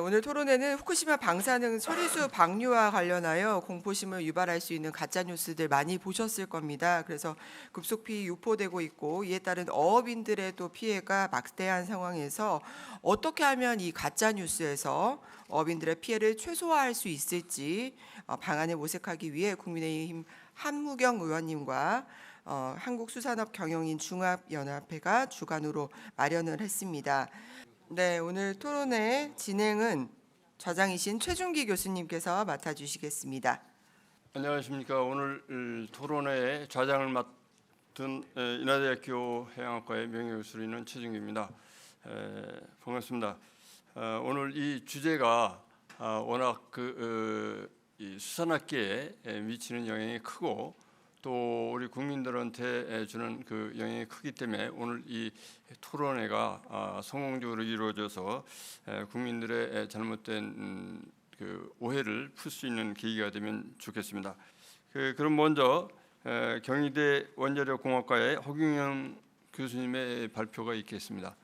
오늘 토론회는 후쿠시마 방사능 처리수 방류와 관련하여 공포심을 유발할 수 있는 가짜 뉴스들 많이 보셨을 겁니다. 그래서 급속히 유포되고 있고 이에 따른 어업인들의 또 피해가 막대한 상황에서 어떻게 하면 이 가짜 뉴스에서 어업인들의 피해를 최소화할 수 있을지 방안을 모색하기 위해 국민의힘 한무경 의원님과 한국수산업경영인 중합연합회가 주관으로 마련을 했습니다. 네, 오늘 토론회 진행은 좌장이신 최준기 교수님께서 맡아주시겠습니다. 안녕하십니까. 오늘 토론회의 좌장을 맡은 인하대학교 해양학과의 명예교수로 최준기입니다. 반갑습니다. 오늘 이 주제가 워낙 이 수산업계에 미치는 영향이 크고 또 우리 국민들한테 주는 그 영향이 크기 때문에 오늘 이 토론회가 성공적으로 이루어져서 국민들의 잘못된 그 오해를 풀 수 있는 계기가 되면 좋겠습니다. 그럼 먼저 경희대 원자력공학과의 허경영 교수님의 발표가 있겠습니다.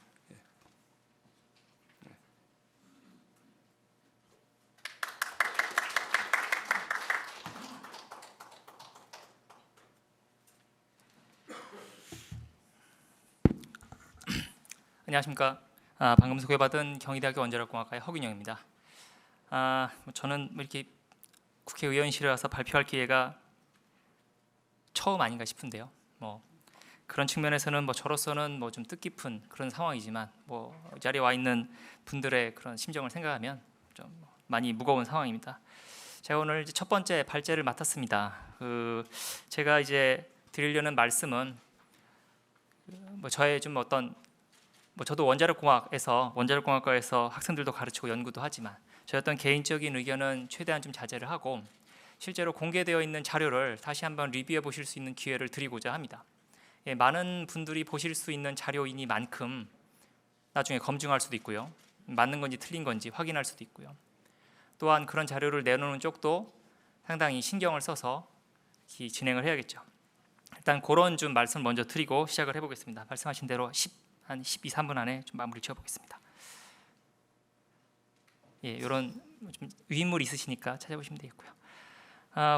안녕하십니까. 방금 소개받은 경희대학교 원자력공학과의 허균영입니다. 저는 이렇게 국회의원실에 와서 발표할 기회가 처음 아닌가 싶은데요. 그런 측면에서는 저로서는 좀 뜻깊은 그런 상황이지만 이 자리에 와 있는 분들의 그런 심정을 생각하면 좀 많이 무거운 상황입니다. 제가 오늘 이제 첫 번째 발제를 맡았습니다. 제가 이제 드리려는 말씀은 저의 좀 저도 원자력공학과에서 학생들도 가르치고 연구도 하지만 저의 어떤 개인적인 의견은 최대한 좀 자제를 하고 실제로 공개되어 있는 자료를 다시 한번 리뷰해 보실 수 있는 기회를 드리고자 합니다. 많은 분들이 보실 수 있는 자료이니만큼 나중에 검증할 수도 있고요. 맞는 건지 틀린 건지 확인할 수도 있고요. 또한 그런 자료를 내놓는 쪽도 상당히 신경을 써서 진행을 해야겠죠. 일단 그런 좀 말씀을 먼저 드리고 시작을 해보겠습니다. 말씀하신 대로 한 12, 3분 안에 좀 마무리 지어보겠습니다. 이런 좀 위인물 있으시니까 찾아보시면 되겠고요.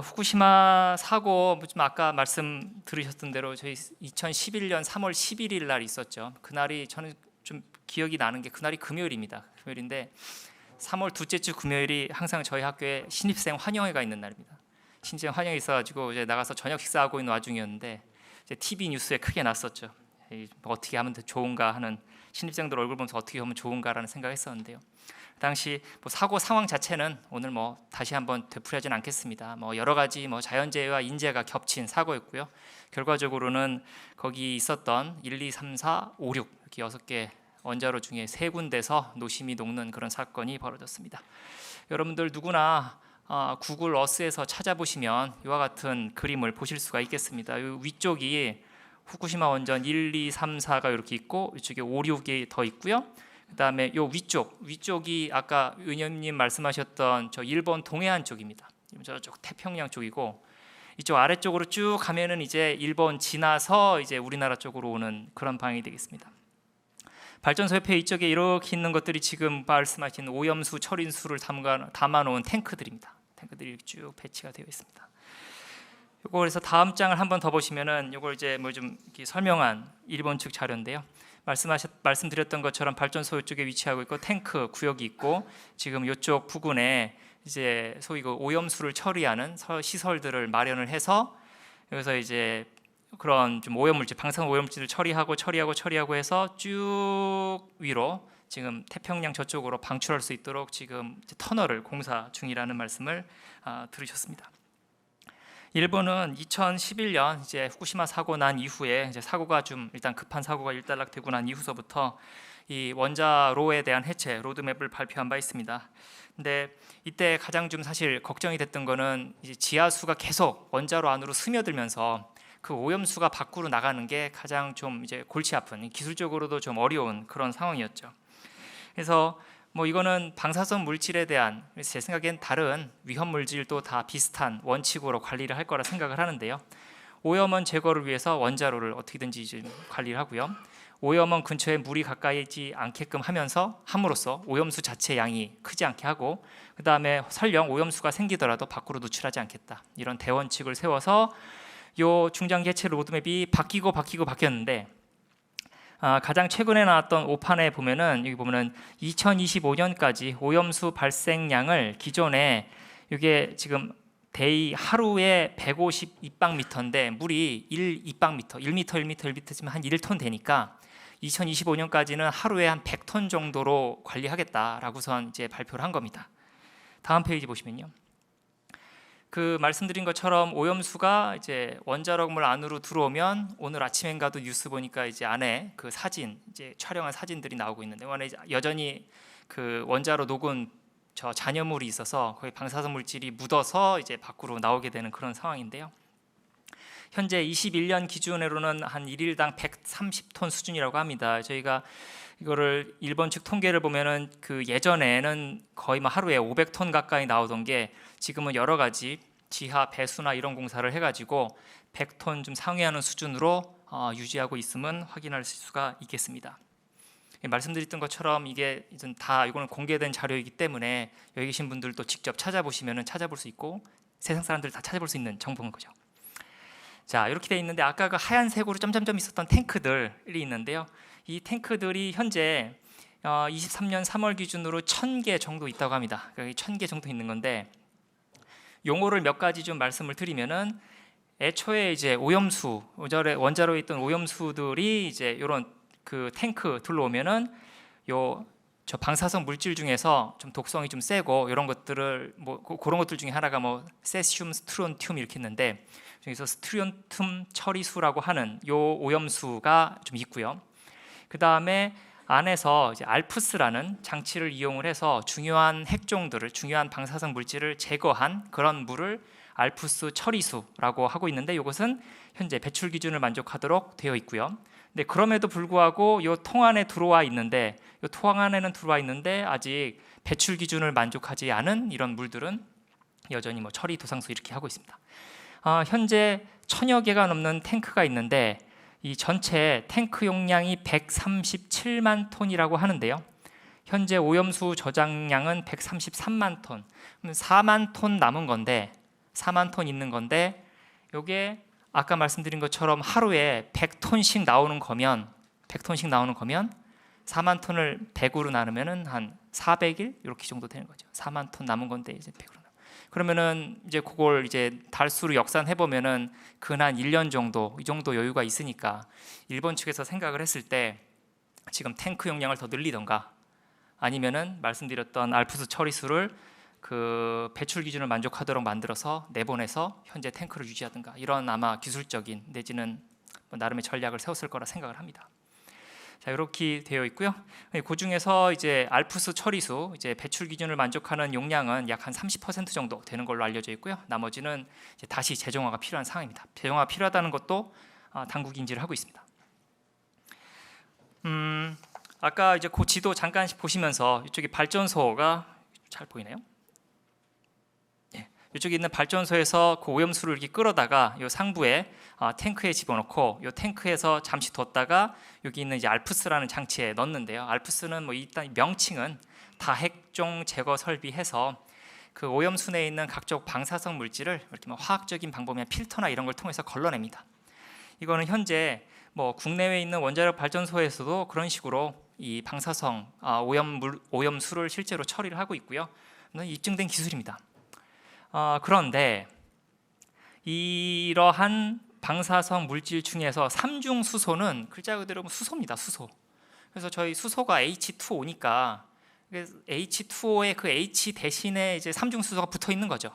후쿠시마 사고 좀 아까 말씀 들으셨던 대로 저희 2011년 3월 11일 날 있었죠. 그날이 저는 좀 기억이 나는 게 그날이 금요일입니다. 금요일인데 3월 둘째 주 금요일이 항상 저희 학교에 신입생 환영회가 있는 날입니다. 신입생 환영회 있어가지고 이제 나가서 저녁 식사하고 있는 와중이었는데 이제 TV 뉴스에 크게 났었죠. 어떻게 하면 더 좋은가 하는 신입생들 얼굴 보면서 어떻게 하면 좋은가라는 생각했었는데요. 그 당시 사고 상황 자체는 오늘 다시 한번 되풀이하진 않겠습니다. 여러 가지 자연재해와 인재가 겹친 사고였고요. 결과적으로는 거기 있었던 1, 2, 3, 4, 5, 6 이렇게 6개 원자로 중에 3군데서 노심이 녹는 그런 사건이 벌어졌습니다. 여러분들 누구나 구글 어스에서 찾아보시면 이와 같은 그림을 보실 수가 있겠습니다. 이 위쪽이 후쿠시마 원전 1, 2, 3, 4가 이렇게 있고 이쪽에 5, 6이 더 있고요. 그다음에 요 위쪽이 아까 의원님 말씀하셨던 저 일본 동해안 쪽입니다. 저쪽 태평양 쪽이고 이쪽 아래쪽으로 쭉 가면은 이제 일본 지나서 이제 우리나라 쪽으로 오는 그런 방향이 되겠습니다. 발전소 옆에 이쪽에 이렇게 있는 것들이 지금 말씀하신 오염수, 처리수를 담아놓은 탱크들입니다. 탱크들이 쭉 배치가 되어 있습니다. 요거 그래서 다음 장을 한번 더 보시면은 요걸 이제 좀 설명한 일본 측 자료인데요. 말씀드렸던 것처럼 발전소 이쪽에 위치하고 있고 탱크 구역이 있고 지금 이쪽 부근에 이제 소위 그 오염수를 처리하는 시설들을 마련을 해서 여기서 이제 그런 좀 오염물질, 방사능 오염물질을 처리하고 해서 쭉 위로 지금 태평양 저쪽으로 방출할 수 있도록 지금 터널을 공사 중이라는 말씀을 들으셨습니다. 일본은 2011년 이제 후쿠시마 사고 난 이후에 이제 사고가 좀 일단 급한 사고가 일단락되고 난 이후서부터 이 원자로에 대한 해체 로드맵을 발표한 바 있습니다. 근데 이때 가장 좀 사실 걱정이 됐던 거는 이제 지하수가 계속 원자로 안으로 스며들면서 그 오염수가 밖으로 나가는 게 가장 좀 이제 골치 아픈 기술적으로도 좀 어려운 그런 상황이었죠. 그래서 이거는 방사성 물질에 대한 제 생각엔 다른 위험 물질도 다 비슷한 원칙으로 관리를 할 거라 생각을 하는데요. 오염원 제거를 위해서 원자로를 어떻게든지 좀 관리를 하고요. 오염원 근처에 물이 가까이지 않게끔 함으로써 오염수 자체 양이 크지 않게 하고, 그 다음에 설령 오염수가 생기더라도 밖으로 노출하지 않겠다, 이런 대원칙을 세워서 요 중장기 해체 로드맵이 바뀌었는데, 가장 최근에 나왔던 오판에 보면은 여기 보면은 2025년까지 오염수 발생량을 기존에 이게 지금 데이 하루에 150 입방미터인데 물이 1m면 한 1톤 되니까 2025년까지는 하루에 한 100톤 정도로 관리하겠다라고선 이제 발표를 한 겁니다. 다음 페이지 보시면요. 그 말씀드린 것처럼 오염수가 이제 원자력물 안으로 들어오면, 오늘 아침엔가도 뉴스 보니까 이제 안에 그 사진, 이제 촬영한 사진들이 나오고 있는데, 안에 여전히 그 원자로 녹은 저 잔여물이 있어서 거의 방사선 물질이 묻어서 이제 밖으로 나오게 되는 그런 상황인데요. 현재 21년 기준으로는 한 1일당 130톤 수준이라고 합니다. 저희가 이거를 일본 측 통계를 보면은 그 예전에는 거의 뭐 하루에 500톤 가까이 나오던 게 지금은 여러 가지 지하 배수나 이런 공사를 해가지고 100톤 좀 상회하는 수준으로 유지하고 있음은 확인할 수가 있겠습니다. 말씀드렸던 것처럼 이게 이거는 공개된 자료이기 때문에 여기 계신 분들도 직접 찾아보시면은 찾아볼 수 있고 세상 사람들 다 찾아볼 수 있는 정보인 거죠. 자, 이렇게 돼 있는데 아까 그 하얀색으로 점점점 있었던 탱크들이 있는데요. 이 탱크들이 현재 23년 3월 기준으로 1000개 정도 있다고 합니다. 1000개 정도 있는 건데, 용어를 몇 가지 좀 말씀을 드리면은, 애초에 이제 오염수, 원자로에 있던 오염수들이 이제 이런 그 탱크 들러오면은 저 방사성 물질 중에서 좀 독성이 좀 세고 이런 것들을 그런 것들 중에 하나가 세슘, 스트론튬 이렇게 있는데, 여기서 스트론튬 처리수라고 하는 요 오염수가 좀 있고요. 그 다음에 안에서 이제 알프스라는 장치를 이용을 해서 중요한 핵종들을, 중요한 방사성 물질을 제거한 그런 물을 알프스 처리수라고 하고 있는데, 이것은 현재 배출 기준을 만족하도록 되어 있고요. 근데 그럼에도 불구하고 이 통 안에 들어와 있는데, 이 통 안에는 들어와 있는데 아직 배출 기준을 만족하지 않은 이런 물들은 여전히 처리 도상수 이렇게 하고 있습니다. 현재 1000여 개가 넘는 탱크가 있는데, 이 전체 탱크 용량이 137만 톤이라고 하는데요. 현재 오염수 저장량은 133만 톤. 그럼 4만 톤 남은 건데, 4만 톤 있는 건데, 요게 아까 말씀드린 것처럼 하루에 100톤씩 나오는 거면 4만 톤을 100으로 나누면은 한 400일 이렇게 정도 되는 거죠. 4만 톤 남은 건데 이제 100으로. 그러면은 이제 그걸 이제 달수로 역산해 보면은 근 한 1년 정도, 이 정도 여유가 있으니까 일본 측에서 생각을 했을 때 지금 탱크 용량을 더 늘리던가, 아니면은 말씀드렸던 알프스 처리수를 그 배출 기준을 만족하도록 만들어서 내보내서 현재 탱크를 유지하든가, 이런 아마 기술적인 내지는 나름의 전략을 세웠을 거라 생각을 합니다. 자, 이렇게 되어 있고요. 그 중에서 이제 알프스 처리수, 이제 배출 기준을 만족하는 용량은 약 한 30% 정도 되는 걸로 알려져 있고요. 나머지는 이제 다시 재정화가 필요한 상황입니다. 재정화가 필요하다는 것도 당국이 인지를 하고 있습니다. 아까 이제 그 지도 잠깐씩 보시면서 이쪽에 발전소가 잘 보이나요? 이쪽에 있는 발전소에서 그 오염수를 이렇게 끌어다가 이 상부에 탱크에 집어넣고, 이 탱크에서 잠시 뒀다가 여기 있는 이제 알프스라는 장치에 넣는데요. 알프스는 일단 명칭은 다핵종 제거 설비해서 그 오염수 내에 있는 각종 방사성 물질을 이렇게 화학적인 방법이나 필터나 이런 걸 통해서 걸러냅니다. 이거는 현재 국내외에 있는 원자력 발전소에서도 그런 식으로 이 방사성 오염수를 실제로 처리를 하고 있고요. 입증된 기술입니다. 그런데 이러한 방사성 물질 중에서 삼중수소는 글자 그대로 수소입니다. 수소. 그래서 저희 수소가 H2O니까 H2O의 그 H 대신에 이제 삼중수소가 붙어 있는 거죠.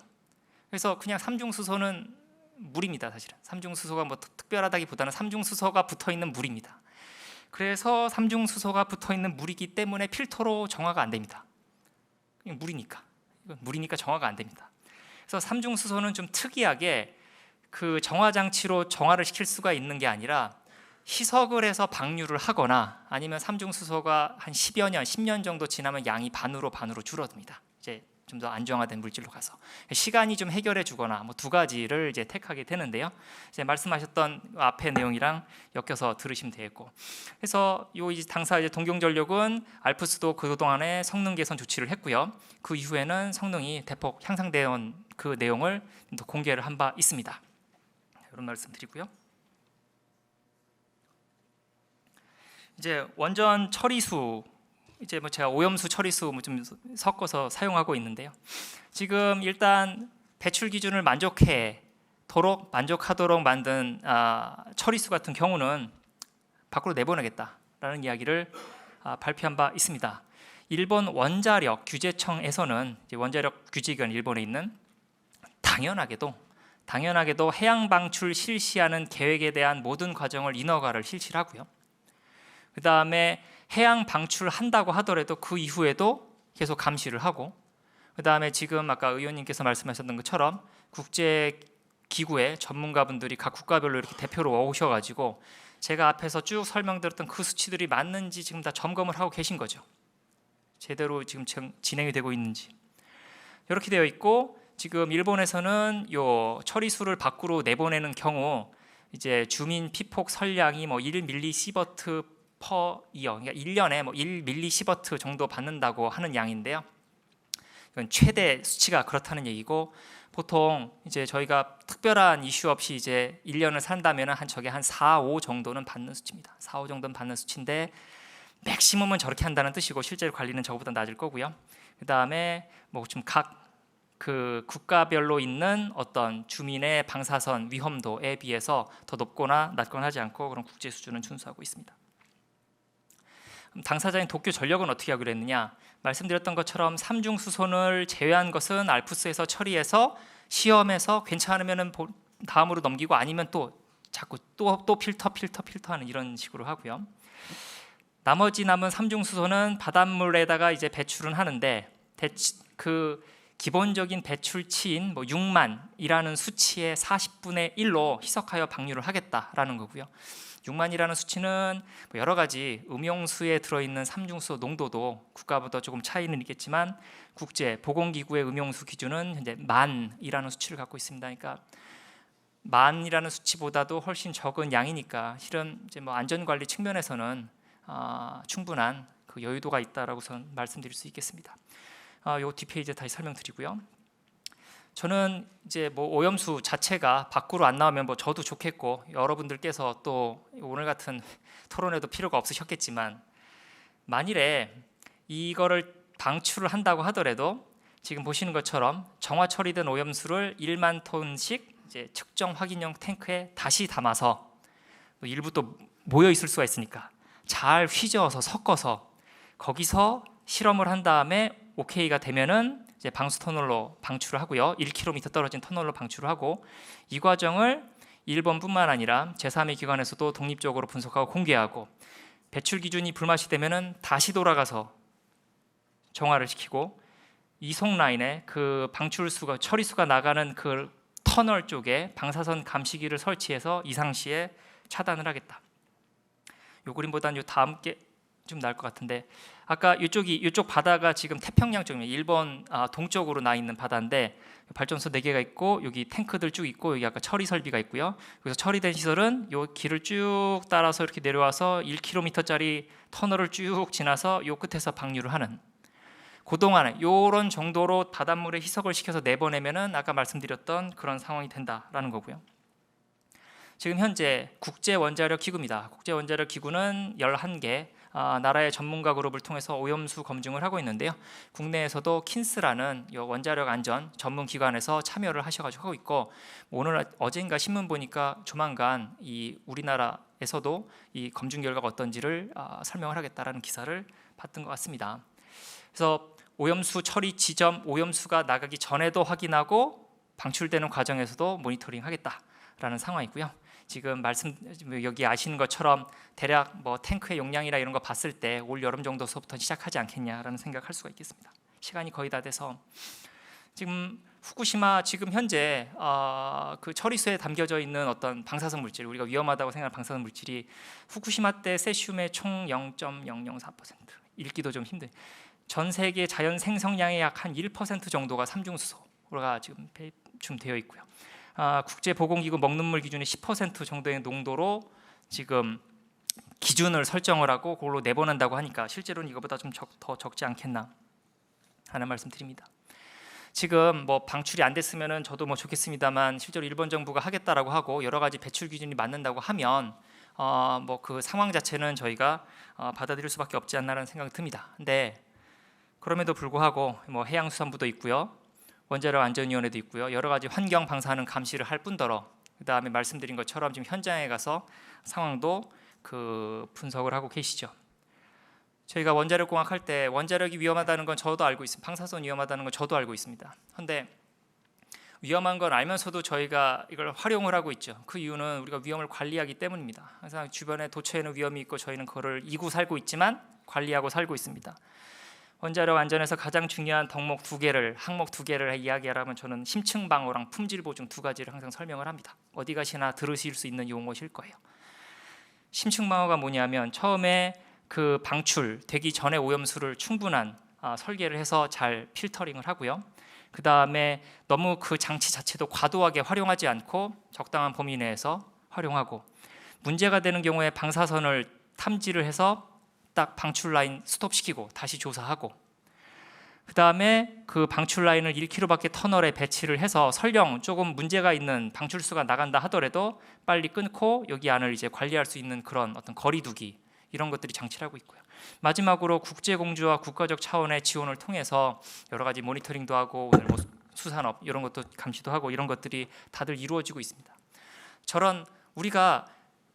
그래서 그냥 삼중수소는 물입니다. 사실은 삼중수소가 특별하다기보다는 삼중수소가 붙어 있는 물입니다. 그래서 삼중수소가 붙어 있는 물이기 때문에 필터로 정화가 안 됩니다. 물이니까 정화가 안 됩니다. 그래서 삼중수소는 좀 특이하게 그 정화 장치로 정화를 시킬 수가 있는 게 아니라 희석을 해서 방류를 하거나, 아니면 삼중수소가 한 10여 년, 10년 정도 지나면 양이 반으로 줄어듭니다. 이제 좀 더 안정화된 물질로 가서 시간이 좀 해결해 주거나 뭐 두 가지를 이제 택하게 되는데요. 이제 말씀하셨던 앞의 내용이랑 엮여서 들으시면 되겠고, 그래서 요 이제 당사 이제 동경전력은 알프스도 그 동안에 성능 개선 조치를 했고요. 그 이후에는 성능이 대폭 향상되어 그 내용을 또 공개를 한 바 있습니다. 이런 말씀드리고요. 이제 원전 처리수, 이제 뭐 제가 오염수 처리수 뭐 좀 섞어서 사용하고 있는데요. 지금 일단 배출 기준을 만족하도록 만든 처리수 같은 경우는 밖으로 내보내겠다라는 이야기를 발표한 바 있습니다. 일본 원자력 규제청에서는 이제 원자력 규제기관 일본에 있는 당연하게도 해양 방출 실시하는 계획에 대한 모든 과정을 인허가를 실시를 하고요. 그 다음에 해양 방출한다고 하더라도 그 이후에도 계속 감시를 하고, 그 다음에 지금 아까 의원님께서 말씀하셨던 것처럼 국제 기구의 전문가분들이 각 국가별로 이렇게 대표로 오셔가지고 제가 앞에서 쭉 설명드렸던 그 수치들이 맞는지 지금 다 점검을 하고 계신 거죠. 제대로 지금 진행이 되고 있는지. 이렇게 되어 있고, 지금 일본에서는 요 처리수를 밖으로 내보내는 경우 이제 주민 피폭 설량이 뭐 1mSv per year, 그러니까 1년에 뭐 1mSv 정도 받는다고 하는 양인데요. 이건 최대 수치가 그렇다는 얘기고, 보통 이제 저희가 특별한 이슈 없이 이제 1년을 산다면 저게 한 4, 5 정도는 받는 수치입니다. 4, 5 정도는 받는 수치인데 맥시멈은 저렇게 한다는 뜻이고 실제로 관리는 저거보다 낮을 거고요. 그 다음에 뭐 좀 각 그 국가별로 있는 어떤 주민의 방사선 위험도에 비해서 더 높거나 낮거나 하지 않고 그런 국제 수준은 준수하고 있습니다. 당사자인 도쿄 전력은 어떻게 하기로 했느냐? 말씀드렸던 것처럼 삼중수소를 제외한 것은 알프스에서 처리해서 시험해서 괜찮으면 다음으로 넘기고, 아니면 또 자꾸 또 필터하는 이런 식으로 하고요. 나머지 남은 삼중수소는 바닷물에다가 이제 배출은 하는데 그 기본적인 배출치인 뭐 6만이라는 수치의 40분의 1로 희석하여 방류를 하겠다라는 거고요. 6만이라는 수치는 뭐 여러 가지 음용수에 들어있는 삼중수소 농도도 국가보다 조금 차이는 있겠지만 국제 보건기구의 음용수 기준은 현재 만이라는 수치를 갖고 있습니다. 그러니까 만이라는 수치보다도 훨씬 적은 양이니까 실은 이제 뭐 안전관리 측면에서는 충분한 그 여유도가 있다라고 저는 말씀드릴 수 있겠습니다. 요 뒷페이지에 다시 설명드리고요. 저는 이제 뭐 오염수 자체가 밖으로 안 나오면 뭐 저도 좋겠고 여러분들께서 또 오늘 같은 토론에도 필요가 없으셨겠지만, 만일에 이거를 방출을 한다고 하더라도 지금 보시는 것처럼 정화 처리된 오염수를 1만 톤씩 이제 측정 확인용 탱크에 다시 담아서, 일부 또 모여 있을 수가 있으니까 잘 휘저어서 섞어서 거기서 실험을 한 다음에 오케이가 되면은 이제 방수 터널로 방출을 하고요. 1km 떨어진 터널로 방출을 하고, 이 과정을 일본뿐만 아니라 제3의 기관에서도 독립적으로 분석하고 공개하고, 배출 기준이 불맛이 되면은 다시 돌아가서 정화를 시키고, 이송 라인에 그 방출수가 처리수가 나가는 그 터널 쪽에 방사선 감시기를 설치해서 이상시에 차단을 하겠다. 요 그림보다는 요 다음 게 좀 나을 것 같은데, 아까 이쪽 바다가 지금 태평양 쪽입니다. 일본 동쪽으로 나 있는 바다인데 발전소 4개가 있고 여기 탱크들 쭉 있고 여기 아까 처리 설비가 있고요. 그래서 처리된 시설은 요 길을 쭉 따라서 이렇게 내려와서 1km짜리 터널을 쭉 지나서 요 끝에서 방류를 하는, 그동안에 요런 정도로 바닷물에 희석을 시켜서 내보내면은 아까 말씀드렸던 그런 상황이 된다라는 거고요. 지금 현재 국제원자력 기구입니다. 국제원자력 기구는 11개 나라의 전문가 그룹을 통해서 오염수 검증을 하고 있는데요. 국내에서도 킨스라는 원자력 안전 전문 기관에서 참여를 하셔가지고 하고 있고, 오늘 어제인가 신문 보니까 조만간 이 우리나라에서도 이 검증 결과가 어떤지를 설명을 하겠다라는 기사를 봤던 것 같습니다. 그래서 오염수 처리 지점, 오염수가 나가기 전에도 확인하고 방출되는 과정에서도 모니터링하겠다라는 상황이고요. 지금 여기 아시는 것처럼 대략 뭐 탱크의 용량이나 이런 거 봤을 때 올 여름 정도서부터 시작하지 않겠냐라는 생각할 수가 있겠습니다. 시간이 거의 다 돼서 지금 후쿠시마 지금 현재 그 처리수에 담겨져 있는 어떤 방사선 물질, 우리가 위험하다고 생각하는 방사선 물질이 후쿠시마 때 세슘의 총 0.004%, 읽기도 좀 힘든, 전 세계 자연 생성량의 약 한 1% 정도가 삼중수소가 지금 배출되어 있고요. 국제보건기구 먹는 물 기준의 10% 정도의 농도로 지금 기준을 설정을 하고 그걸로 내보낸다고 하니까 실제로는 이거보다 좀 더 적지 않겠나 하는 말씀드립니다. 지금 뭐 방출이 안 됐으면은 저도 뭐 좋겠습니다만 실제로 일본 정부가 하겠다라고 하고 여러 가지 배출 기준이 맞는다고 하면 뭐 그 상황 자체는 저희가 받아들일 수밖에 없지 않나라는 생각이 듭니다. 근데 그럼에도 불구하고 뭐 해양수산부도 있고요, 원자력 안전위원회도 있고요, 여러 가지 환경 방사능 감시를 할 뿐더러 그다음에 말씀드린 것처럼 지금 현장에 가서 상황도 그 분석을 하고 계시죠. 저희가 원자력 공학 할 때 원자력이 위험하다는 건 저도 알고 있습니다. 방사선 위험하다는 건 저도 알고 있습니다. 그런데 위험한 건 알면서도 저희가 이걸 활용을 하고 있죠. 그 이유는 우리가 위험을 관리하기 때문입니다. 항상 주변에 도처에는 위험이 있고 저희는 그거를 이고 살고 있지만 관리하고 살고 있습니다. 원자력 안전에서 가장 중요한 항목 두 개를 이야기하라면 저는 심층 방어랑 품질 보증 두 가지를 항상 설명을 합니다. 어디 가시나 들으실 수 있는 용어실 거예요. 심층 방어가 뭐냐면 처음에 그 방출되기 전에 오염수를 충분한 설계를 해서 잘 필터링을 하고요. 그 다음에 너무 그 장치 자체도 과도하게 활용하지 않고 적당한 범위 내에서 활용하고, 문제가 되는 경우에 방사선을 탐지를 해서 딱 방출 라인 스톱시키고 다시 조사하고, 그 다음에 그 방출 라인을 1km 밖에 터널에 배치를 해서 설령 조금 문제가 있는 방출수가 나간다 하더라도 빨리 끊고 여기 안을 이제 관리할 수 있는 그런 어떤 거리두기, 이런 것들이 장치를 하고 있고요. 마지막으로 국제공조와 국가적 차원의 지원을 통해서 여러 가지 모니터링도 하고 오늘 뭐 수산업 이런 것도 감시도 하고 이런 것들이 다들 이루어지고 있습니다. 저런 우리가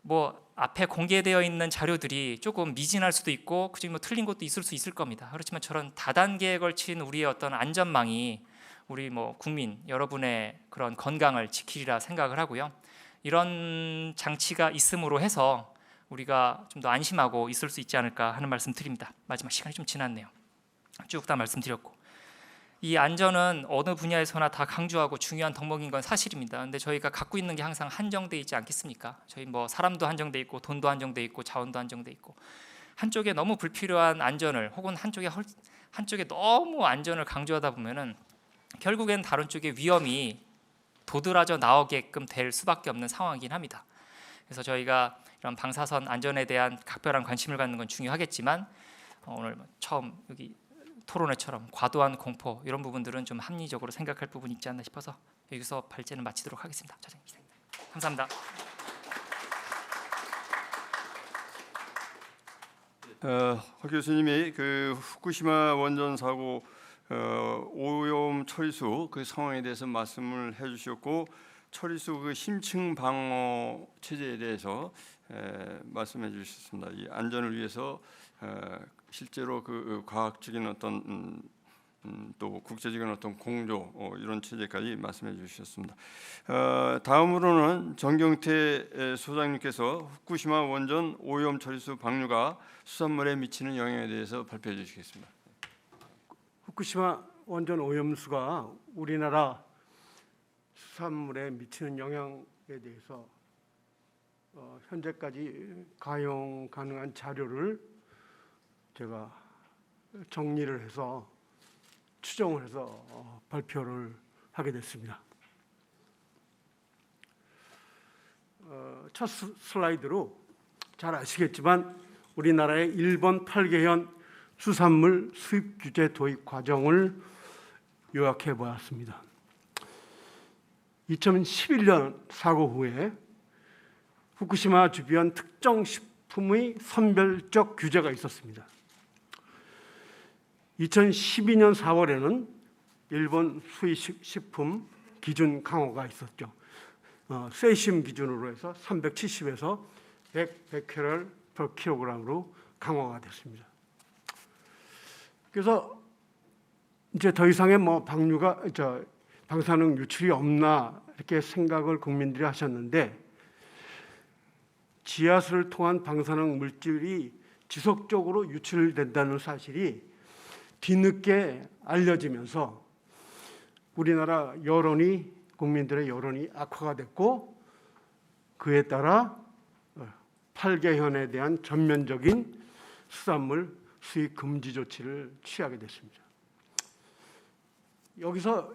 뭐 앞에 공개되어 있는 자료들이 조금 미진할 수도 있고 그중에 뭐 틀린 것도 있을 수 있을 겁니다. 그렇지만 저런 다단계에 걸친 우리의 어떤 안전망이 우리 뭐 국민 여러분의 그런 건강을 지키리라 생각을 하고요. 이런 장치가 있음으로 해서 우리가 좀 더 안심하고 있을 수 있지 않을까 하는 말씀 드립니다. 마지막 시간이 좀 지났네요. 쭉 다 말씀드렸고, 이 안전은 어느 분야에서나 다 강조하고 중요한 덕목인 건 사실입니다. 근데 저희가 갖고 있는 게 항상 한정돼 있지 않겠습니까? 저희 뭐 사람도 한정돼 있고 돈도 한정돼 있고 자원도 한정돼 있고, 한쪽에 너무 불필요한 안전을 혹은 한쪽에 너무 안전을 강조하다 보면은 결국엔 다른 쪽의 위험이 도드라져 나오게끔 될 수밖에 없는 상황이긴 합니다. 그래서 저희가 이런 방사선 안전에 대한 각별한 관심을 갖는 건 중요하겠지만 오늘 처음 여기 토론회처럼 과도한 공포 이런 부분들은 좀 합리적으로 생각할 부분이 있지 않나 싶어서 여기서 발제는 마치도록 하겠습니다. 감사합니다. 박 교수님이 그 후쿠시마 원전 사고 오염 처리수 그 상황에 대해서 말씀을 해주셨고, 처리수 그 심층 방어 체제에 대해서 말씀해 주셨습니다. 이 안전을 위해서 실제로 그 과학적인 어떤 또 국제적인 어떤 공조 이런 체제까지 말씀해 주셨습니다. 다음으로는 정경태 소장님께서 후쿠시마 원전 오염 처리수 방류가 수산물에 미치는 영향에 대해서 발표해 주시겠습니다. 후쿠시마 원전 오염수가 우리나라 수산물에 미치는 영향에 대해서 현재까지 가용 가능한 자료를 제가 정리를 해서 추정을 해서 발표를 하게 됐습니다. 첫 슬라이드로 잘 아시겠지만 우리나라의 일본 8개현 수산물 수입 규제 도입 과정을 요약해 보았습니다. 2011년 사고 후에 후쿠시마 주변 특정 식품의 선별적 규제가 있었습니다. 2012년 4월에는 일본 수입식품 기준 강화가 있었죠. 세심 기준으로 해서 370에서 100베케럴 per 킬로그램으로 강화가 됐습니다. 그래서 이제 더 이상의 뭐 방사능 유출이 없나 이렇게 생각을 국민들이 하셨는데, 지하수를 통한 방사능 물질이 지속적으로 유출된다는 사실이 뒤늦게 알려지면서 우리나라 국민들의 여론이 악화가 됐고, 그에 따라 8개현에 대한 전면적인 수산물 수입 금지 조치를 취하게 됐습니다. 여기서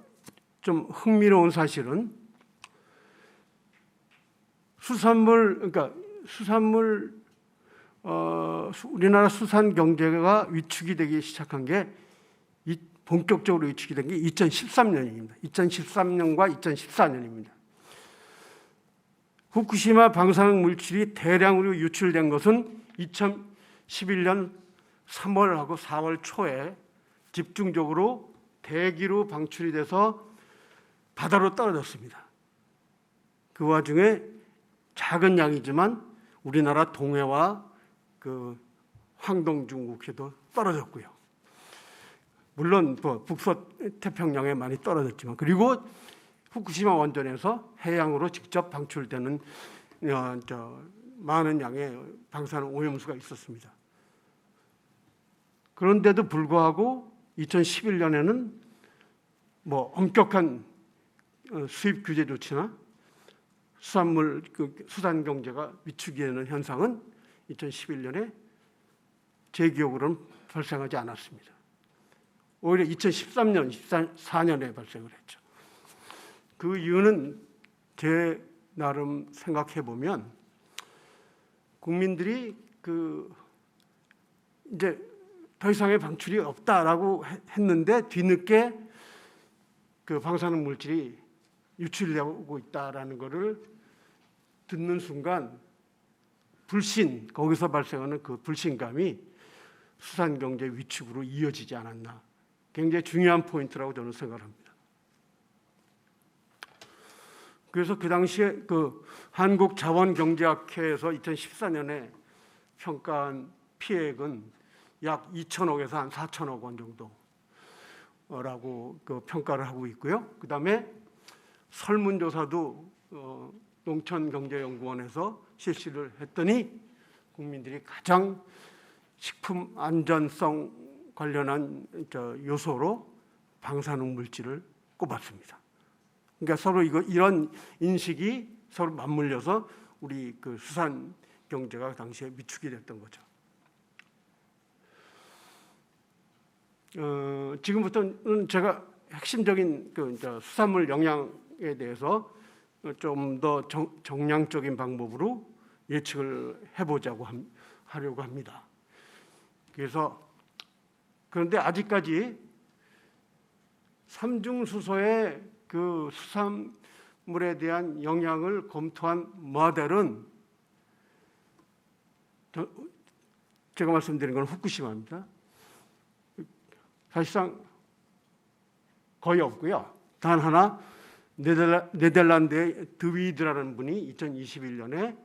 좀 흥미로운 사실은 그러니까 우리나라 수산 경제가 위축이 되기 시작한 게 본격적으로 위축이 된 게 2013년입니다. 2013년과 2014년입니다. 후쿠시마 방사능 물질이 대량으로 유출된 것은 2011년 3월하고 4월 초에 집중적으로 대기로 방출이 돼서 바다로 떨어졌습니다. 그 와중에 작은 양이지만 우리나라 동해와 그 황동 중국해도 떨어졌고요. 물론 북서태평양에 많이 떨어졌지만, 그리고 후쿠시마 원전에서 해양으로 직접 방출되는 많은 양의 방사능 오염수가 있었습니다. 그런데도 불구하고 2011년에는 뭐 엄격한 수입 규제 조치나 수산 경제가 위축이 되는 현상은 2011년에 제 기억으로는 발생하지 않았습니다. 오히려 2013년, 14년에 발생을 했죠. 그 이유는 제 나름 생각해 보면 국민들이 이제 더 이상의 방출이 없다라고 했는데 뒤늦게 그 방사능 물질이 유출되고 있다라는 것을 듣는 순간 거기서 발생하는 그 불신감이 수산 경제 위축으로 이어지지 않았나. 굉장히 중요한 포인트라고 저는 생각합니다. 그래서 그 당시에 그 한국자원경제학회에서 2014년에 평가한 피해액은 약 2천억에서 한 4천억 원 정도라고 그 평가를 하고 있고요. 그다음에 설문조사도 농촌경제연구원에서 실시를 했더니 국민들이 가장 식품 안전성 관련한 요소로 방사능 물질을 꼽았습니다. 그러니까 서로 이런 인식이 서로 맞물려서 우리 그 수산 경제가 당시에 위축이 됐던 거죠. 지금부터는 제가 핵심적인 수산물 영양에 대해서 좀 더 정량적인 방법으로 예측을 하려고 합니다. 그런데 아직까지 삼중수소의 그 수산물에 대한 영향을 검토한 모델은 제가 말씀드린 건 후쿠시마입니다. 사실상 거의 없고요. 단 하나 네덜란드의 드위드라는 분이 2021년에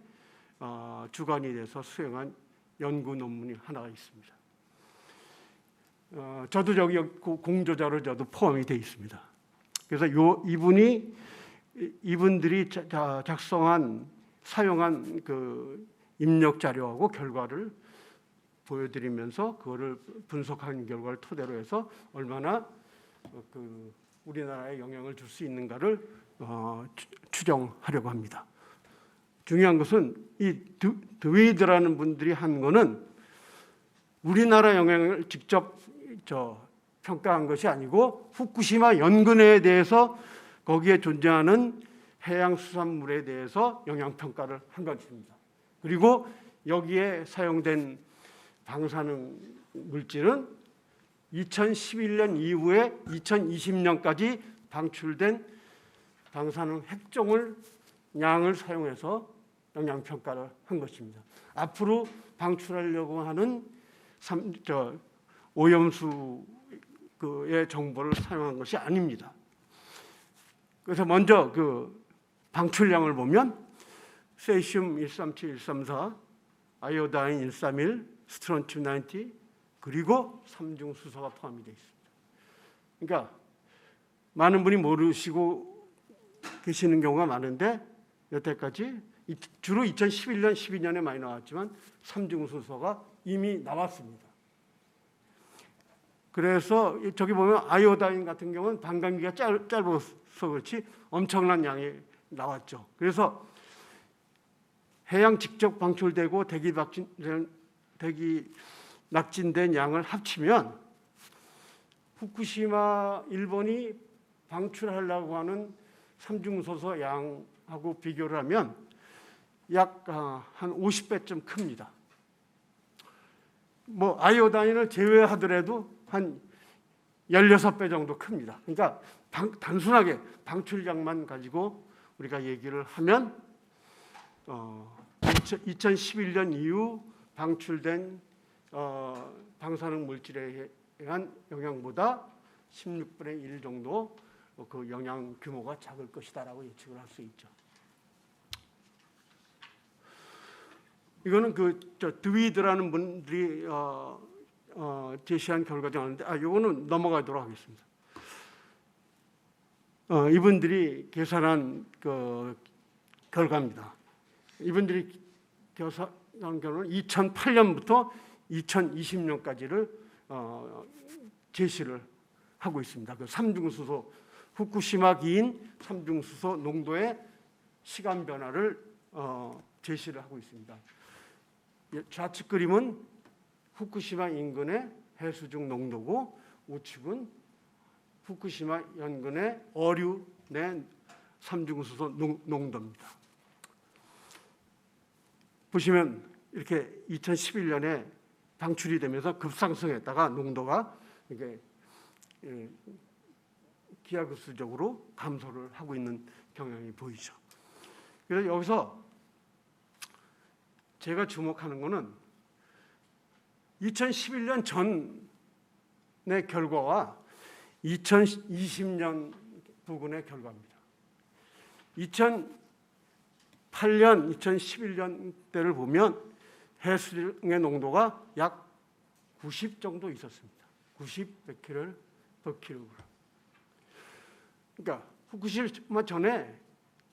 주관이 돼서 수행한 연구 논문이 하나가 있습니다. 저도 저기 공저자로 저도 포함이 되어 있습니다. 그래서 이분들이 사용한 그 입력 자료하고 결과를 보여드리면서 그거를 분석한 결과를 토대로 해서 얼마나 우리나라에 영향을 줄 수 있는가를 추정하려고 합니다. 중요한 것은 이 드웨이드라는 분들이 한 거는 우리나라 영향을 직접 평가한 것이 아니고 후쿠시마 연근해에 대해서 거기에 존재하는 해양 수산물에 대해서 영향 평가를 한 것입니다. 그리고 여기에 사용된 방사능 물질은 2011년 이후에 2020년까지 방출된 방사능 양을 사용해서 영향 평가를 한 것입니다. 앞으로 방출하려고 하는 오염수의 정보를 사용한 것이 아닙니다. 그래서 먼저 그 방출량을 보면 세슘 137, 134, 아이오다인 131, 스트론튬 90, 그리고 삼중수소가 포함이 되어 있습니다. 그러니까 많은 분이 모르시고 계시는 경우가 많은데 여태까지 주로 2011년, 12년에 많이 나왔지만 삼중수소가 이미 나왔습니다. 그래서 저기 보면 아이오다인 같은 경우는 반감기가 짧아서 그렇지 엄청난 양이 나왔죠. 그래서 해양 직접 방출되고 대기 낙진된 양을 합치면 후쿠시마 일본이 방출하려고 하는 삼중수소 양하고 비교를 하면 약 한 50배쯤 큽니다. 뭐 아이오다인을 제외하더라도 한 16배 정도 큽니다. 그러니까 단순하게 방출량만 가지고 우리가 얘기를 하면 2011년 이후 방출된 방사능 물질에 의한 영향보다 16분의 1 정도 그 영향 규모가 작을 것이다라고 예측을 할 수 있죠. 이거는 드위드라는 분들이 제시한 결과잖아요. 이거는 넘어가도록 하겠습니다. 이분들이 계산한 그 결과입니다. 이분들이 계산한 결과는 2008년부터 2020년까지를 제시를 하고 있습니다. 그 삼중수소 후쿠시마 기인 삼중수소 농도의 시간 변화를 제시를 하고 있습니다. 좌측 그림은 후쿠시마 인근의 해수중 농도고 우측은 후쿠시마 연근의 어류 내 삼중수소 농도입니다. 보시면 이렇게 2011년에 방출이 되면서 급상승했다가 농도가 이게 기하급수적으로 감소를 하고 있는 경향이 보이죠. 그래서 여기서 제가 주목하는 것은 2011년 전의 결과와 2020년 부근의 결과입니다. 2008년, 2011년 때를 보면 해수중의 농도가 약 90 정도 있었습니다. 90 베크렐 per 킬로그램. 그러니까 후쿠시마 전에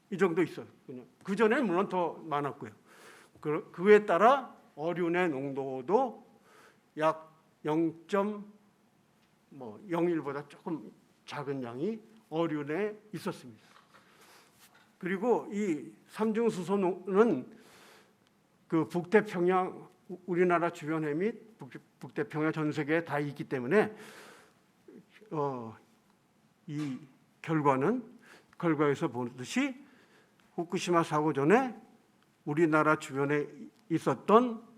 이 정도 있었군요. 그 전에 물론 더 많았고요. 그에 따라 어류의 농도도 약 0.01보다 조금 작은 양이 어류에 있었습니다. 그리고 이 삼중수소는 그 북태평양 우리나라 주변해 및 북태평양 전 세계에 다 있기 때문에 이 결과에서 보듯이 후쿠시마 사고 전에 우리나라 주변에 있었던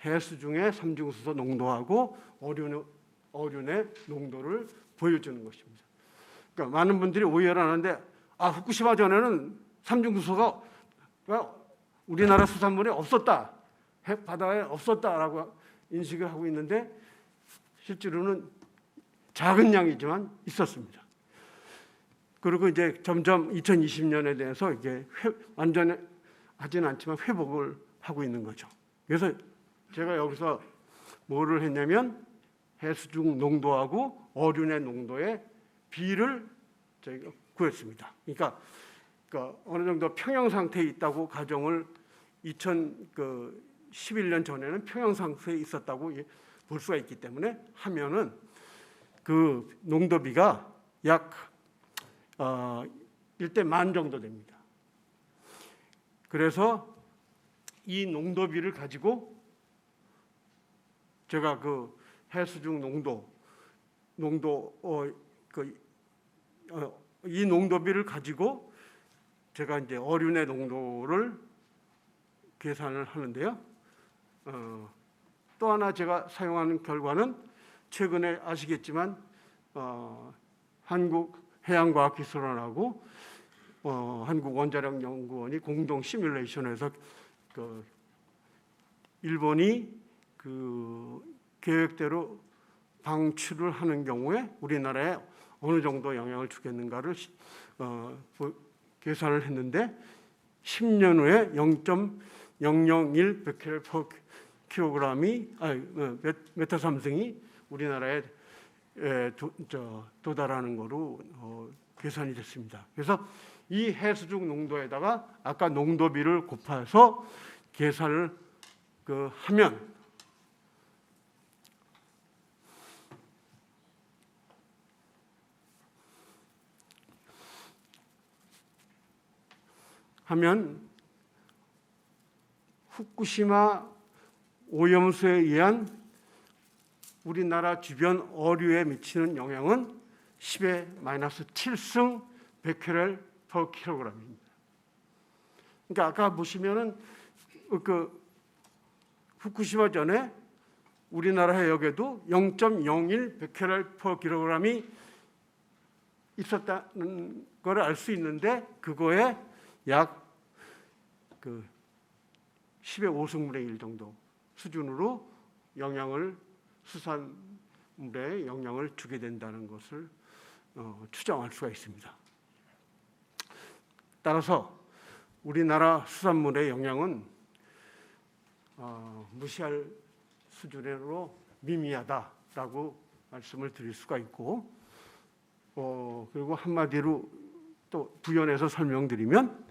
해수 중의 삼중수소 농도하고 어류의 농도를 보여주는 것입니다. 그러니까 많은 분들이 오해를 하는데 후쿠시마 전에는 삼중수소가 우리나라 수산물에 없었다, 바다에 없었다라고 인식을 하고 있는데 실제로는 작은 양이지만 있었습니다. 그리고 이제 점점 2020년에 대해서 이게 완전히 하지는 않지만 회복을 하고 있는 거죠. 그래서 제가 여기서 뭐를 했냐면 해수중 농도하고 어류의 농도의 비를 저희가 구했습니다. 그러니까 어느 정도 평형 상태에 있다고 가정을 2011년 전에는 평형 상태에 있었다고 볼 수가 있기 때문에 하면은 그 농도비가 약 1대 10,000 정도 됩니다. 그래서 이 농도비를 가지고 제가 그 해수중 이 농도비를 가지고 제가 이제 어류의 농도를 계산을 하는데요. 또 하나 제가 사용하는 결과는 최근에 아시겠지만 한국해양과학기술원하고 한국원자력연구원이 공동 시뮬레이션에서 일본이 그 계획대로 방출을 하는 경우에 우리나라에 어느 정도 영향을 주겠는가를 계산을 했는데 10년 후에 0.001 베크렐 per 킬로그램이 메타 삼승이 우리나라에 도달하는 거로 계산이 됐습니다. 그래서 이 해수중 농도에다가 아까 농도비를 곱해서 계산을 하면 후쿠시마 오염수에 의한 우리나라 주변 어류에 미치는 영향은 10의 마이너스 7승 베케렐 per 킬로그램입니다. 그러니까 아까 보시면은 그 후쿠시마 전에 우리나라 해역에도 0.01 베케렐 per 킬로그램이 있었다는 걸 알 수 있는데 그거에 약 그 10의 5승분의 1 정도 수준으로 수산물에 영향을 주게 된다는 것을 추정할 수가 있습니다. 따라서 우리나라 수산물의 영향은 무시할 수준으로 미미하다라고 말씀을 드릴 수가 있고, 그리고 한마디로 또 부연해서 설명드리면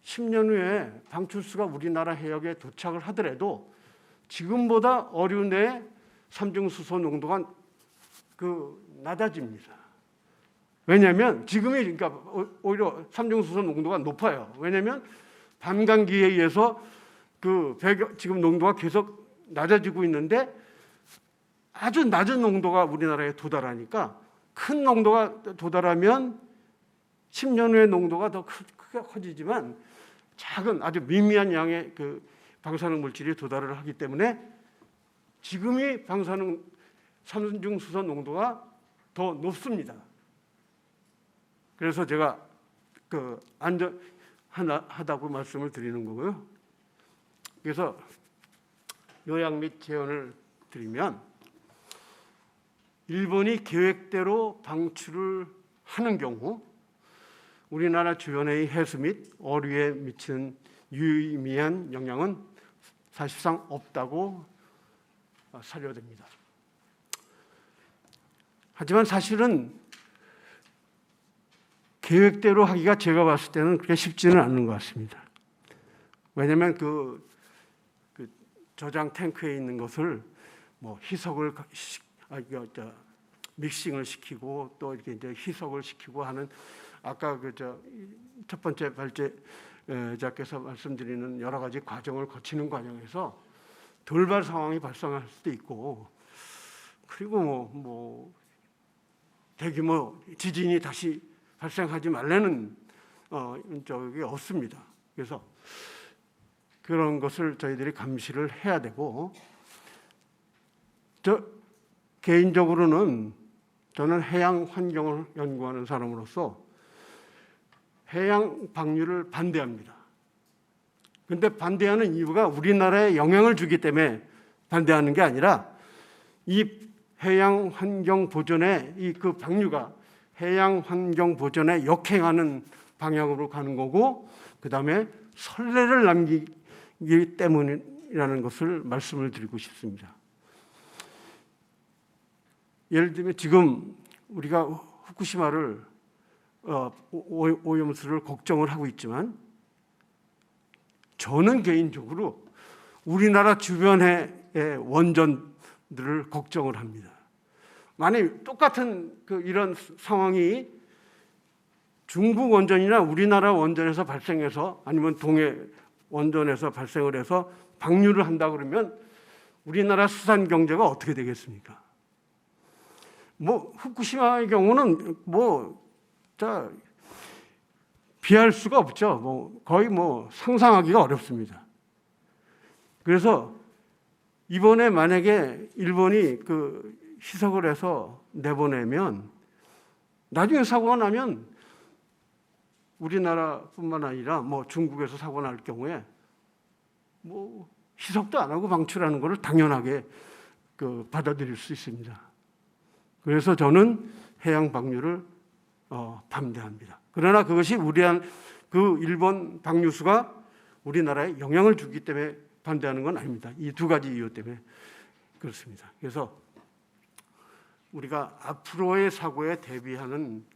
10년 후에 방출수가 우리나라 해역에 도착을 하더라도 지금보다 어류 내 삼중수소 농도가 낮아집니다. 왜냐하면 지금이 그러니까 오히려 삼중수소 농도가 높아요. 왜냐하면 반감기에 의해서 지금 농도가 계속 낮아지고 있는데 아주 낮은 농도가 우리나라에 도달하니까 큰 농도가 도달하면 10년 후에 농도가 더 크게 커지지만 작은 아주 미미한 양의 방사능 물질이 도달을 하기 때문에 지금이 방사능 삼중수소 농도가 더 높습니다. 그래서 제가 안전하다고 말씀을 드리는 거고요. 그래서 요약 및 제언을 드리면 일본이 계획대로 방출을 하는 경우 우리나라 주변의 해수 및 어류에 미치는 유의미한 영향은 사실상 없다고 사료됩니다. 하지만 사실은 계획대로 하기가 제가 봤을 때는 그렇게 쉽지는 않은 것 같습니다. 왜냐하면 저장 탱크에 있는 것을 희석을 믹싱을 시키고 또 이렇게 이제 희석을 시키고 하는 아까 첫 번째 발제자께서 말씀드리는 여러 가지 과정을 거치는 과정에서 돌발 상황이 발생할 수도 있고, 그리고 대규모 지진이 다시 발생하지 말라는 적이 없습니다. 그래서 그런 것을 저희들이 감시를 해야 되고, 개인적으로는 저는 해양 환경을 연구하는 사람으로서 해양 방류를 반대합니다. 그런데 반대하는 이유가 우리나라에 영향을 주기 때문에 반대하는 게 아니라 이 해양 환경 보존에 그 방류가 해양 환경 보존에 역행하는 방향으로 가는 거고, 그 다음에 선례를 남기기 때문이라는 것을 말씀을 드리고 싶습니다. 예를 들면 지금 우리가 후쿠시마를 오염수를 걱정을 하고 있지만 저는 개인적으로 우리나라 주변의 원전들을 걱정을 합니다. 만약 똑같은 이런 상황이 중국 원전이나 우리나라 원전에서 발생해서 아니면 동해 원전에서 발생을 해서 방류를 한다 그러면 우리나라 수산 경제가 어떻게 되겠습니까? 후쿠시마의 경우는 비할 수가 없죠. 거의 상상하기가 어렵습니다. 그래서 이번에 만약에 일본이 희석을 해서 내보내면 나중에 사고가 나면 우리나라뿐만 아니라 중국에서 사고 날 경우에 희석도 안 하고 방출하는 것을 당연하게 받아들일 수 있습니다. 그래서 저는 해양 방류를 반대합니다. 그러나 그것이 일본 방류수가 우리나라에 영향을 주기 때문에 반대하는 건 아닙니다. 이 두 가지 이유 때문에 그렇습니다. 그래서 우리가 앞으로의 사고에 대비하는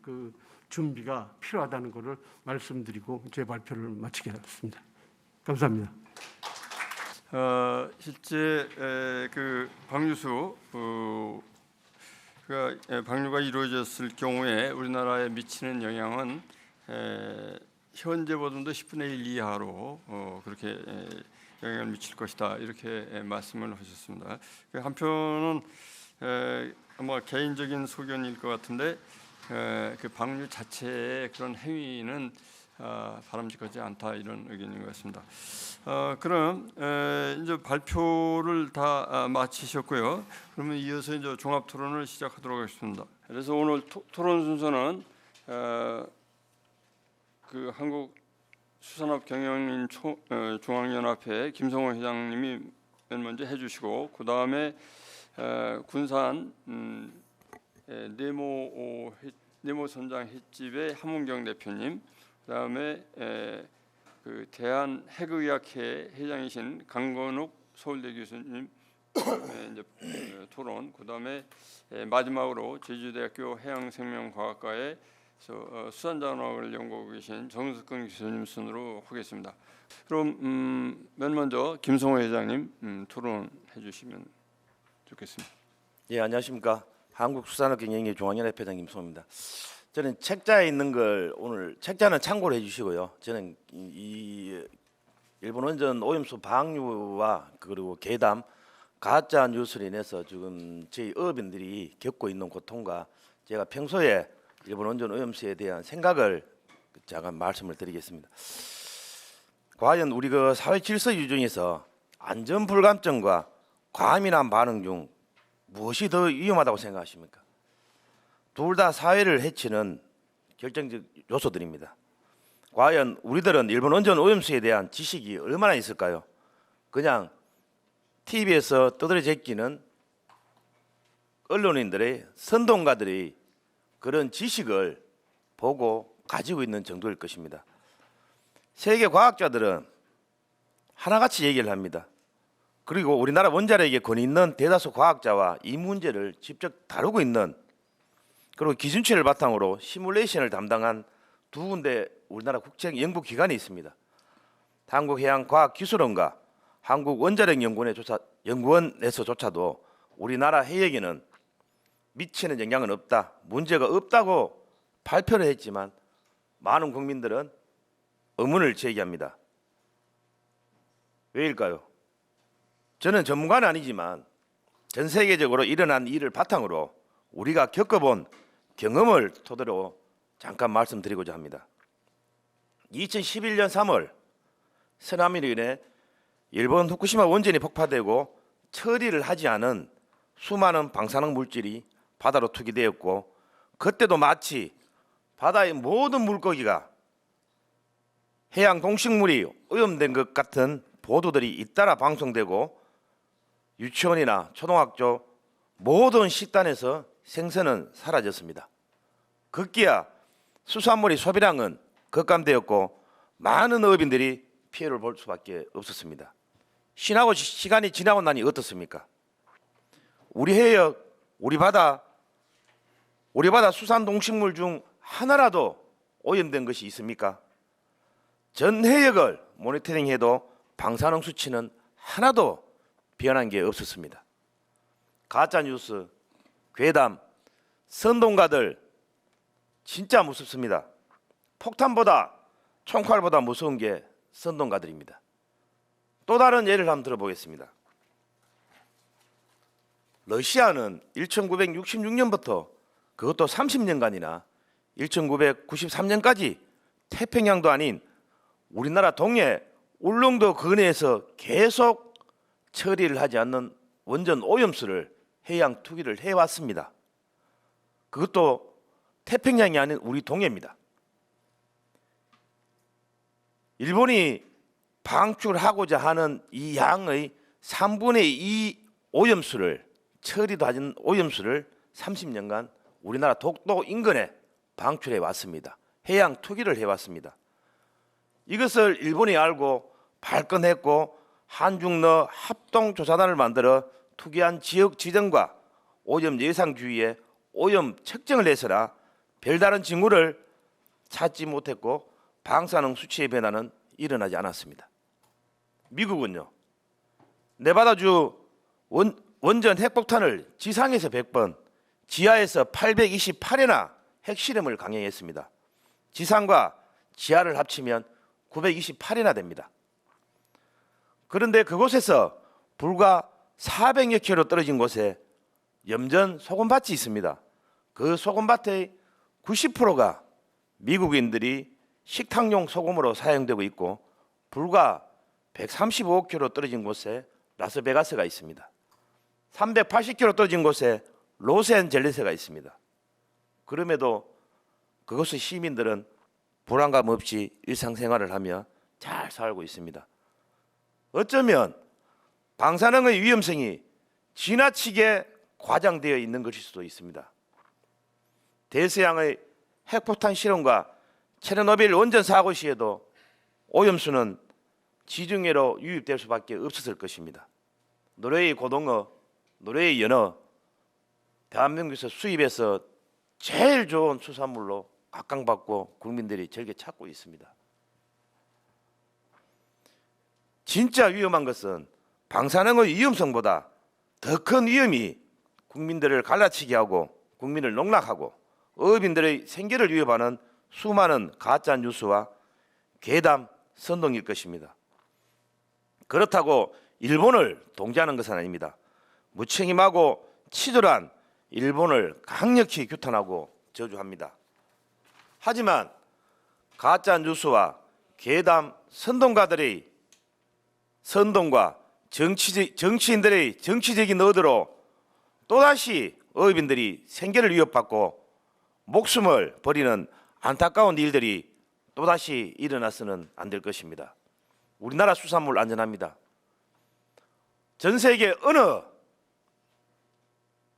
준비가 필요하다는 것을 말씀드리고 제 발표를 마치겠습니다. 감사합니다. 실제 방류수 방류가 이루어졌을 경우에 우리나라에 미치는 영향은 현재 보다도 10분의 1 이하로 그렇게 영향을 미칠 것이다 이렇게 말씀을 하셨습니다. 한편은 아마 개인적인 소견일 것 같은데 그 방류 자체의 그런 행위는 바람직하지 않다 이런 의견인 것 같습니다. 그럼 이제 발표를 다 마치셨고요. 그러면 이어서 이제 종합 토론을 시작하도록 하겠습니다. 그래서 오늘 토론 순서는 그 한국 수산업 경영인 중앙연합회 김성호 회장님이 맨 먼저 해주시고 그 다음에 군산 네모 선장 횟집의 함은경 대표님, 그다음에 그 대한 해그의학회 회장이신 강건욱 서울대 교수님 이제 토론, 그다음에 마지막으로 제주대학교 해양생명과학과의 수산자원학을 연구하고 계신 정석근 교수님 순으로 하겠습니다. 그럼 맨 먼저 김성호 회장님 토론해 주시면 좋겠습니다. 예, 안녕하십니까. 한국수산업경영회 중앙연합회 회장 김성호입니다. 저는 책자에 있는 걸 오늘 책자는 참고를 해주시고요. 저는 이 일본 원전 오염수 방류와 그리고 괴담 가짜 뉴스로 인해서 지금 저희 어업인들이 겪고 있는 고통과 제가 평소에 일본 원전 오염수에 대한 생각을 잠깐 말씀을 드리겠습니다. 과연 우리 그 사회 질서 유지에서 안전 불감증과 과민한 반응 중 무엇이 더 위험하다고 생각하십니까? 둘 다 사회를 해치는 결정적 요소들입니다. 과연 우리들은 일본 원전 오염수에 대한 지식이 얼마나 있을까요? 그냥 TV에서 떠들어 제끼는 언론인들의 선동가들의 그런 지식을 보고 가지고 있는 정도일 것입니다. 세계 과학자들은 하나같이 얘기를 합니다. 그리고 우리나라 원자력에 권위 있는 대다수 과학자와 이 문제를 직접 다루고 있는, 그리고 기준치를 바탕으로 시뮬레이션을 담당한 두 군데 우리나라 국제 연구기관이 있습니다. 한국해양과학기술원과 한국원자력연구원에서조차도 우리나라 해역에는 미치는 영향은 없다, 문제가 없다고 발표를 했지만 많은 국민들은 의문을 제기합니다. 왜일까요? 저는 전문가는 아니지만 전 세계적으로 일어난 일을 바탕으로 우리가 겪어본 경험을 토대로 잠깐 말씀드리고자 합니다. 2011년 3월 쓰나미로 인해 일본 후쿠시마 원전이 폭파되고 처리를 하지 않은 수많은 방사능 물질이 바다로 투기되었고, 그때도 마치 바다의 모든 물고기가 해양 동식물이 오염된 것 같은 보도들이 잇따라 방송되고 유치원이나 초등학교 모든 식단에서 생선은 사라졌습니다. 급기야 수산물의 소비량은 급감되었고 많은 어민들이 피해를 볼 수밖에 없었습니다. 시간이 지나고 나니 어떻습니까? 우리 해역, 우리 바다 수산 동식물 중 하나라도 오염된 것이 있습니까? 전 해역을 모니터링해도 방사능 수치는 하나도 변한 게 없었습니다. 가짜 뉴스, 괴담, 선동가들 진짜 무섭습니다. 폭탄보다 총칼보다 무서운 게 선동가들입니다. 또 다른 예를 한번 들어보겠습니다. 러시아는 1966년부터 그것도 30년간이나 1993년까지 태평양도 아닌 우리나라 동해 울릉도 근해에서 계속 처리를 하지 않는 원전 오염수를 해양 투기를 해왔습니다. 그것도 태평양이 아닌 우리 동해입니다. 일본이 방출하고자 하는 이 양의 3분의 2 오염수를, 처리도 하지 않은 오염수를 30년간 우리나라 독도 인근에 방출해 왔습니다. 해양 투기를 해왔습니다. 이것을 일본이 알고 발끈했고 한중러 합동조사단을 만들어 투기한 지역 지정과 오염 예상주의에 오염 측정을 해서나 별다른 징후를 찾지 못했고 방사능 수치의 변화는 일어나지 않았습니다. 미국은요, 네바다주 원전 핵폭탄을 지상에서 100번, 지하에서 828회나 핵실험을 강행했습니다. 지상과 지하를 합치면 928회나 됩니다. 그런데 그곳에서 불과 400여 킬로 떨어진 곳에 염전 소금밭이 있습니다. 그 소금밭의 90%가 미국인들이 식탁용 소금으로 사용되고 있고 불과 135km 떨어진 곳에 라스베가스가 있습니다. 380km 떨어진 곳에 로스앤젤레스가 있습니다. 그럼에도 그곳의 시민들은 불안감 없이 일상생활을 하며 잘 살고 있습니다. 어쩌면 방사능의 위험성이 지나치게 과장되어 있는 것일 수도 있습니다. 대서양의 핵폭탄 실험과 체르노빌 원전 사고 시에도 오염수는 지중해로 유입될 수밖에 없었을 것입니다. 노르웨이 고등어, 노르웨이 연어, 대한민국에서 수입해서 제일 좋은 수산물로 각광받고 국민들이 즐겨 찾고 있습니다. 진짜 위험한 것은 방사능의 위험성보다 더 큰 위험이 국민들을 갈라치게 하고 국민을 농락하고 어민들의 생계를 위협하는 수많은 가짜 뉴스와 괴담 선동일 것입니다. 그렇다고 일본을 동조하는 것은 아닙니다. 무책임하고 치졸한 일본을 강력히 규탄하고 저주합니다. 하지만 가짜 뉴스와 괴담 선동가들의 선동과 정치인들의 정치적인 의도로 또다시 어민들이 생계를 위협받고 목숨을 버리는 안타까운 일들이 또다시 일어나서는 안 될 것입니다. 우리나라 수산물 안전합니다. 전 세계 어느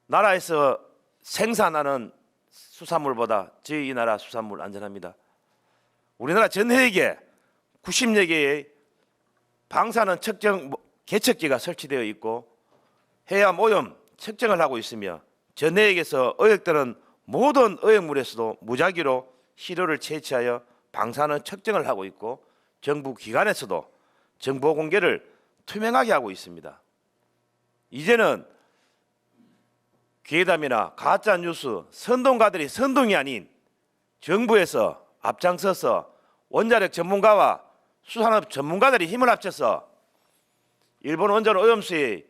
나라에서 생산하는 수산물보다 저희 이 나라 수산물 안전합니다. 우리나라 전해역에 90여 개의 방사능 측정 계측기가 설치되어 있고 해양 오염 측정을 하고 있으며 전해역에서 어획되는 모든 어획물에서도 무작위로 시료를 채취하여 방사능 측정을 하고 있고 정부 기관에서도 정보 공개를 투명하게 하고 있습니다. 이제는 괴담이나 가짜 뉴스 선동가들이 선동이 아닌 정부에서 앞장서서 원자력 전문가와 수산업 전문가들이 힘을 합쳐서 일본 원전 오염수의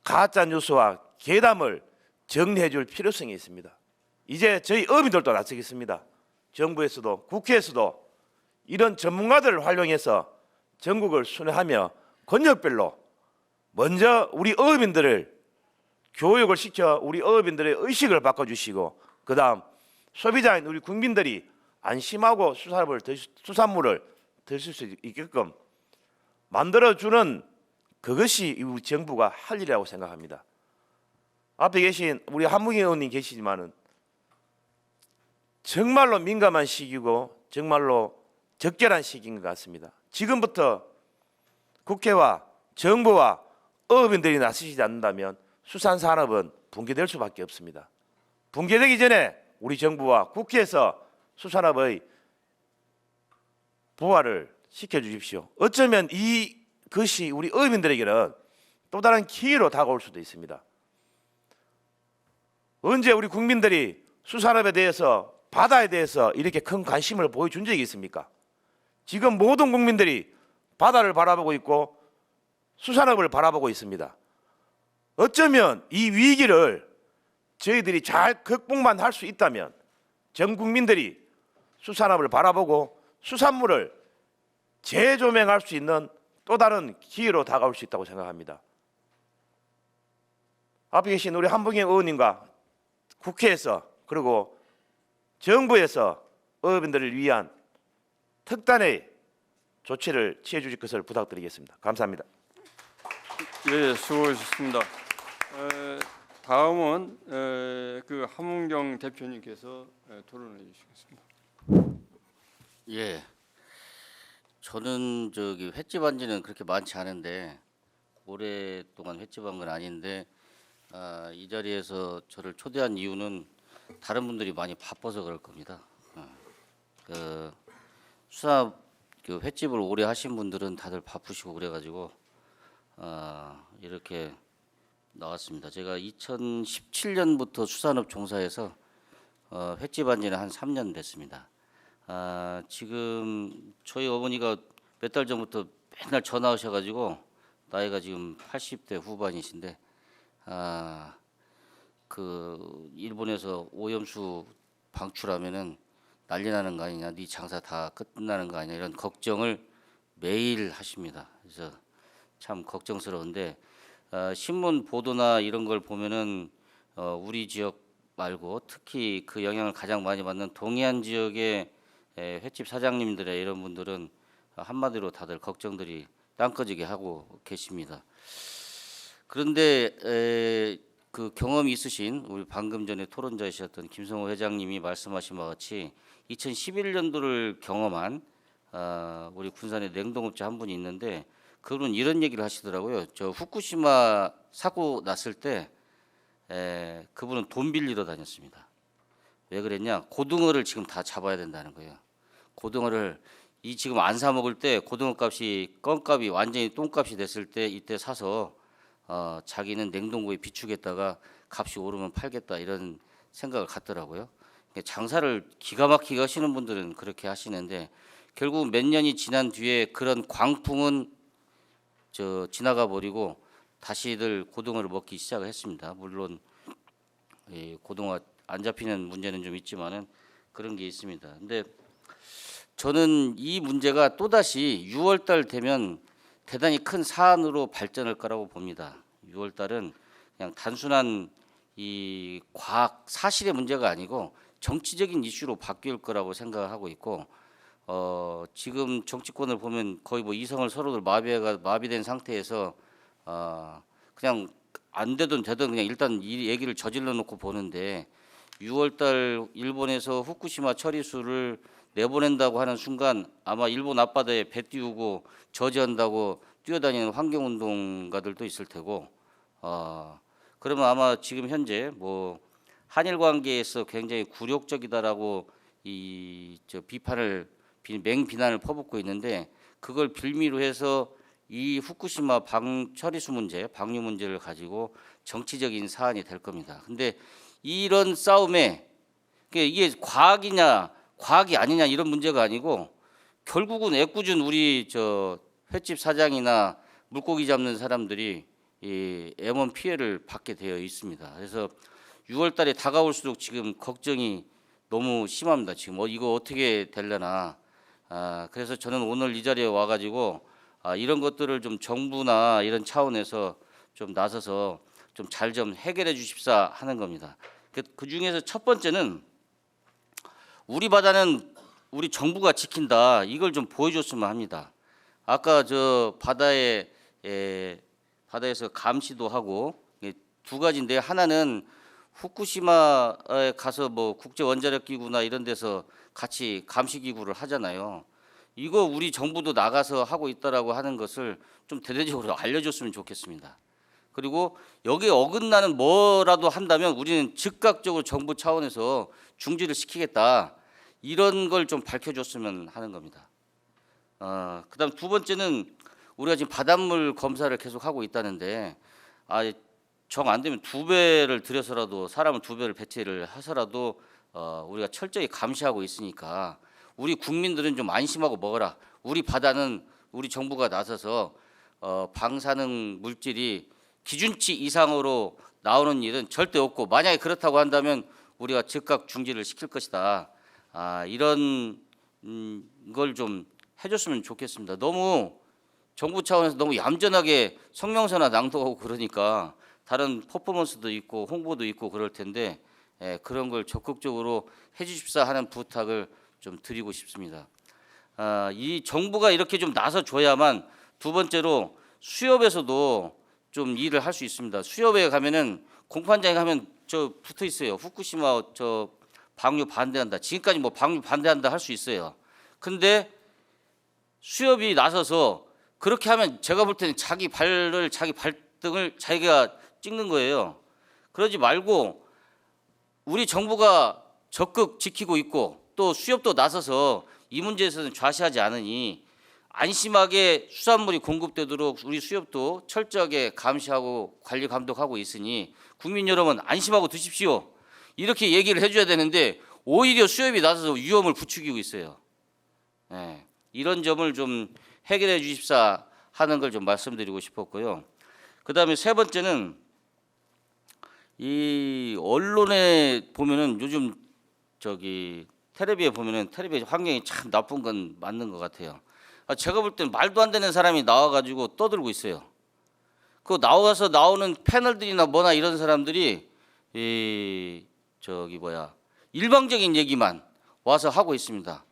가짜 뉴스와 괴담을 정리해 줄 필요성이 있습니다. 이제 저희 어민들도 나서겠습니다. 정부에서도 국회에서도 이런 전문가들을 활용해서 전국을 순회하며 권역별로 먼저 우리 어민들을 교육을 시켜 우리 어민들의 의식을 바꿔주시고 그다음 소비자인 우리 국민들이 안심하고 수산물을 드실 수 있게끔 만들어주는 그것이 우리 정부가 할 일이라고 생각합니다. 앞에 계신 우리 한무기 의원님 계시지만은 정말로 민감한 시기고 정말로 적절한 시기인 것 같습니다. 지금부터 국회와 정부와 어민들이 나서시지 않는다면 수산산업은 붕괴될 수밖에 없습니다. 붕괴되기 전에 우리 정부와 국회에서 수산업의 부활을 시켜주십시오. 어쩌면 이것이 우리 어민들에게는 또 다른 기회로 다가올 수도 있습니다. 언제 우리 국민들이 수산업에 대해서 바다에 대해서 이렇게 큰 관심을 보여준 적이 있습니까? 지금 모든 국민들이 바다를 바라보고 있고 수산업을 바라보고 있습니다. 어쩌면 이 위기를 저희들이 잘 극복만 할 수 있다면 전 국민들이 수산업을 바라보고 수산물을 재조명할 수 있는 또 다른 기회로 다가올 수 있다고 생각합니다. 앞에 계신 우리 한봉영 의원님과 국회에서 그리고 정부에서 어민들을 위한 특단의 조치를 취해 주실 것을 부탁드리겠습니다. 감사합니다. 예, 수고하셨습니다. 다음은 그 함은경 대표님께서 토론해 주시겠습니다. 예, 저는 저기 횟집한 지는 그렇게 많지 않은데 오랫동안 횟집한 건 아닌데 이 자리에서 저를 초대한 이유는 다른 분들이 많이 바빠서 그럴 겁니다. 그 수산업 그 횟집을 오래 하신 분들은 다들 바쁘시고 그래가지고 이렇게 나왔습니다. 제가 2017년부터 수산업 종사해서 횟집한 지는 한 3년 됐습니다. 지금 저희 어머니가 몇 달 전부터 맨날 전화 오셔가지고 나이가 지금 80대 후반이신데 그 일본에서 오염수 방출하면은 난리 나는 거 아니냐, 네 장사 다 끝나는 거 아니냐 이런 걱정을 매일 하십니다. 그래서 참 걱정스러운데 신문 보도나 이런 걸 보면은 우리 지역 말고 특히 그 영향을 가장 많이 받는 동해안 지역의 횟집 사장님들의 이런 분들은 한마디로 다들 걱정들이 땅꺼지게 하고 계십니다. 그런데 그 경험이 있으신 우리 방금 전에 토론자이셨던 김성호 회장님이 말씀하신 바와 같이 2011년도를 경험한 우리 군산의 냉동업자 한 분이 있는데 그분은 이런 얘기를 하시더라고요. 저 후쿠시마 사고 났을 때 그분은 돈 빌리러 다녔습니다. 왜 그랬냐? 고등어를 지금 다 잡아야 된다는 거예요. 고등어를 이 지금 안 사 먹을 때 고등어 값이 껌값이 완전히 똥값이 됐을 때 이때 사서 자기는 냉동고에 비축했다가 값이 오르면 팔겠다 이런 생각을 갖더라고요. 장사를 기가 막히게 하시는 분들은 그렇게 하시는데 결국 몇 년이 지난 뒤에 그런 광풍은 지나가 버리고 다시들 고등어를 먹기 시작을 했습니다. 물론 고등어 안 잡히는 문제는 좀 있지만은 그런 게 있습니다. 근데 저는 이 문제가 또다시 6월달 되면 대단히 큰 사안으로 발전할 거라고 봅니다. 6월달은 그냥 단순한 이 과학 사실의 문제가 아니고 정치적인 이슈로 바뀔 거라고 생각을 하고 있고 지금 정치권을 보면 거의 뭐 이성을 서로들 마비된 상태에서 그냥 안 되든 되든 그냥 일단 이 얘기를 저질러 놓고 보는데 6월달 일본에서 후쿠시마 처리수를 내보낸다고 하는 순간 아마 일본 앞바다에 배 띄우고 저지한다고 뛰어다니는 환경운동가들도 있을 테고 그러면 아마 지금 현재 뭐 한일 관계에서 굉장히 굴욕적이다라고 비판을 맹비난을 퍼붓고 있는데 그걸 빌미로 해서 이 후쿠시마 처리수 문제, 방류 문제를 가지고 정치적인 사안이 될 겁니다. 근데 이런 싸움에 이게 과학이냐 과학이 아니냐 이런 문제가 아니고 결국은 애꿎은 우리 횟집 사장이나 물고기 잡는 사람들이 이 M1 피해를 받게 되어 있습니다. 그래서 6월달에 다가올수록 지금 걱정이 너무 심합니다. 지금 이거 어떻게 되려나. 그래서 저는 오늘 이 자리에 와가지고 이런 것들을 좀 정부나 이런 차원에서 좀 나서서 좀 잘 좀 해결해 주십사 하는 겁니다. 그 중에서 첫 번째는 우리 바다는 우리 정부가 지킨다. 이걸 좀 보여줬으면 합니다. 아까 바다에서 감시도 하고 두 가지인데 하나는 후쿠시마에 가서 뭐 국제 원자력 기구나 이런 데서 같이 감시 기구를 하잖아요. 이거 우리 정부도 나가서 하고 있다라고 하는 것을 좀 대대적으로 알려줬으면 좋겠습니다. 그리고 여기에 어긋나는 뭐라도 한다면 우리는 즉각적으로 정부 차원에서 중지를 시키겠다. 이런 걸 좀 밝혀줬으면 하는 겁니다. 그다음 두 번째는 우리가 지금 바닷물 검사를 계속 하고 있다는데 정 안 되면 2배를 들여서라도 사람을 2배를 배치를 해서라도 우리가 철저히 감시하고 있으니까 우리 국민들은 좀 안심하고 먹어라. 우리 바다는 우리 정부가 나서서 방사능 물질이 기준치 이상으로 나오는 일은 절대 없고 만약에 그렇다고 한다면 우리가 즉각 중지를 시킬 것이다. 이런 걸 좀 해줬으면 좋겠습니다. 너무 정부 차원에서 너무 얌전하게 성명서나 낭독하고 그러니까 다른 퍼포먼스도 있고 홍보도 있고 그럴 텐데 그런 걸 적극적으로 해주십사 하는 부탁을 좀 드리고 싶습니다. 이 정부가 이렇게 좀 나서줘야만 두 번째로 수협에서도 좀 일을 할 수 있습니다. 수협에 가면은 공판장에 가면 붙어 있어요. 후쿠시마 방류 반대한다. 지금까지 뭐 방류 반대한다 할 수 있어요. 근데 수협이 나서서 그렇게 하면 제가 볼 때는 자기 발등을 자기가 찍는 거예요. 그러지 말고 우리 정부가 적극 지키고 있고 또 수협도 나서서 이 문제에서는 좌시하지 않으니 안심하게 수산물이 공급되도록 우리 수협도 철저하게 감시하고 관리 감독하고 있으니 국민 여러분 안심하고 드십시오. 이렇게 얘기를 해줘야 되는데 오히려 수협이 나서서 위험을 부추기고 있어요. 이런 점을 좀 해결해 주십사 하는 걸 좀 말씀드리고 싶었고요. 그다음에 세 번째는 이 언론에 보면은 요즘 저기 텔레비에 보면은 텔레비 환경이 참 나쁜 건 맞는 것 같아요. 제가 볼 때는 말도 안 되는 사람이 나와가지고 떠들고 있어요. 그 나와서 나오는 패널들이나 뭐나 이런 사람들이 이 저기 뭐야 일방적인 얘기만 와서 하고 있습니다.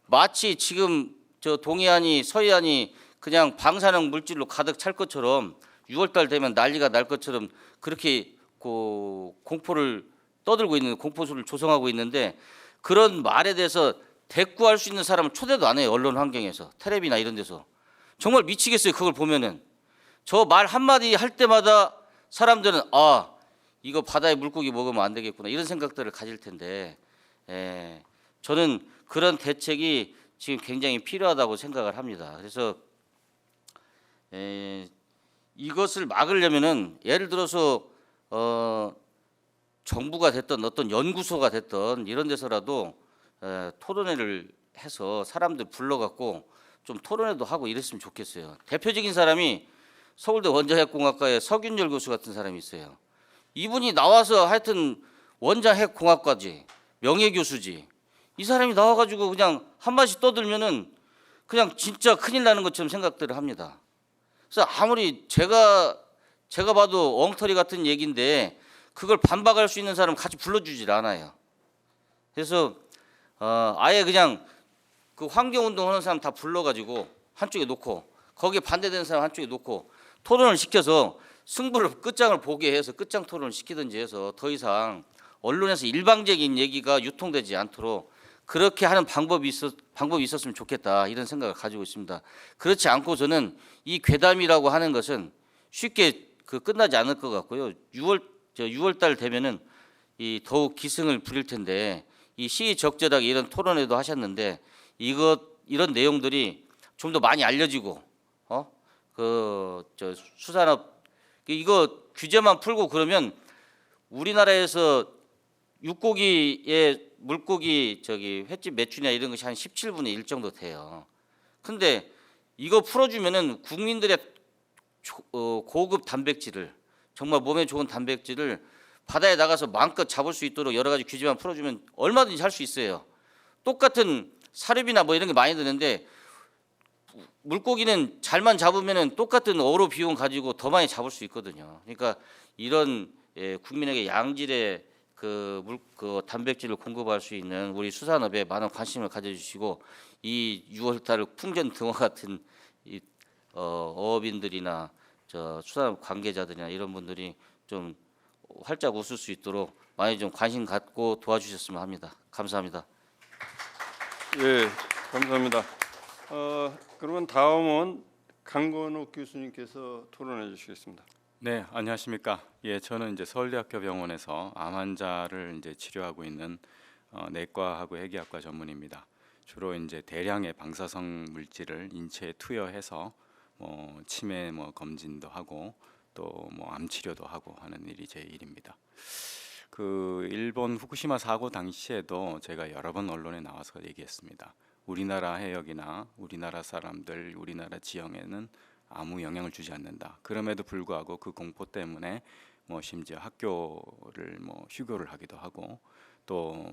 마치 지금 저 동해안이 서해안이 그냥 방사능 물질로 가득 찰 것처럼 6월달 되면 난리가 날 것처럼 그렇게 공포를 떠들고 있는 공포수를 조성하고 있는데 그런 말에 대해서 대꾸할 수 있는 사람을 초대도 안 해요. 언론 환경에서 텔레비나 이런 데서. 정말 미치겠어요. 그걸 보면은 저 말 한마디 할 때마다 사람들은 아 이거 바다의 물고기 먹으면 안 되겠구나 이런 생각들을 가질 텐데 저는 그런 대책이 지금 굉장히 필요하다고 생각을 합니다. 그래서 이것을 막으려면은 예를 들어서 정부가 됐던 어떤 연구소가 됐던 이런 데서라도 토론회를 해서 사람들 불러갖고 좀 토론회도 하고 이랬으면 좋겠어요. 대표적인 사람이 서울대 원자핵공학과의 서균열 교수 같은 사람이 있어요. 이분이 나와서 하여튼 원자핵공학과지 명예교수지 이 사람이 나와가지고 그냥 한마디씩 떠들면은 그냥 진짜 큰일 나는 것처럼 생각들을 합니다. 그래서 아무리 제가 봐도 엉터리 같은 얘기인데 그걸 반박할 수 있는 사람 같이 불러주질 않아요. 그래서 아예 그냥 그 환경운동 하는 사람 다 불러가지고 한쪽에 놓고 거기에 반대되는 사람 한쪽에 놓고 토론을 시켜서 승부를 끝장을 보게 해서 끝장 토론을 시키든지 해서 더 이상 언론에서 일방적인 얘기가 유통되지 않도록 그렇게 하는 방법이 있었으면 좋겠다 이런 생각을 가지고 있습니다. 그렇지 않고 저는 이 괴담이라고 하는 것은 쉽게 끝나지 않을 것 같고요. 6월 달 되면은 이 더욱 기승을 부릴 텐데 이 시의적절하게 이런 토론회도 하셨는데 이런 내용들이 좀 더 많이 알려지고 수산업 이거 규제만 풀고 그러면 우리나라에서 육고기의 물고기 횟집 매출이나 이런 것이 한 17분의 1 정도 돼요. 근데 이거 풀어주면은 국민들의 고급 단백질을 정말 몸에 좋은 단백질을 바다에 나가서 마음껏 잡을 수 있도록 여러 가지 규제만 풀어주면 얼마든지 할 수 있어요. 똑같은 사료비나 뭐 이런 게 많이 드는데 물고기는 잘만 잡으면은 똑같은 어로 비용 가지고 더 많이 잡을 수 있거든요. 그러니까 이런 국민에게 양질의 그 단백질을 공급할 수 있는 우리 수산업에 많은 관심을 가져주시고 이 6월달 풍전등화 같은 이 어업인들이나 수산업 관계자들이나 이런 분들이 좀 활짝 웃을 수 있도록 많이 좀 관심 갖고 도와주셨으면 합니다. 감사합니다. 예, 감사합니다. 그러면 다음은 강건욱 교수님께서 토론해 주시겠습니다. 네, 안녕하십니까? 예, 저는 이제 서울대학교 병원에서 암 환자를 이제 치료하고 있는 내과하고 해기학과 전문입니다. 주로 이제 대량의 방사성 물질을 인체에 투여해서 치매 검진도 하고 또 암 치료도 하고 하는 일이 제 일입니다. 그 일본 후쿠시마 사고 당시에도 제가 여러 번 언론에 나와서 얘기했습니다. 우리나라 해역이나 우리나라 사람들, 우리나라 지형에는 아무 영향을 주지 않는다. 그럼에도 불구하고 그 공포 때문에 심지어 학교를 휴교를 하기도 하고 또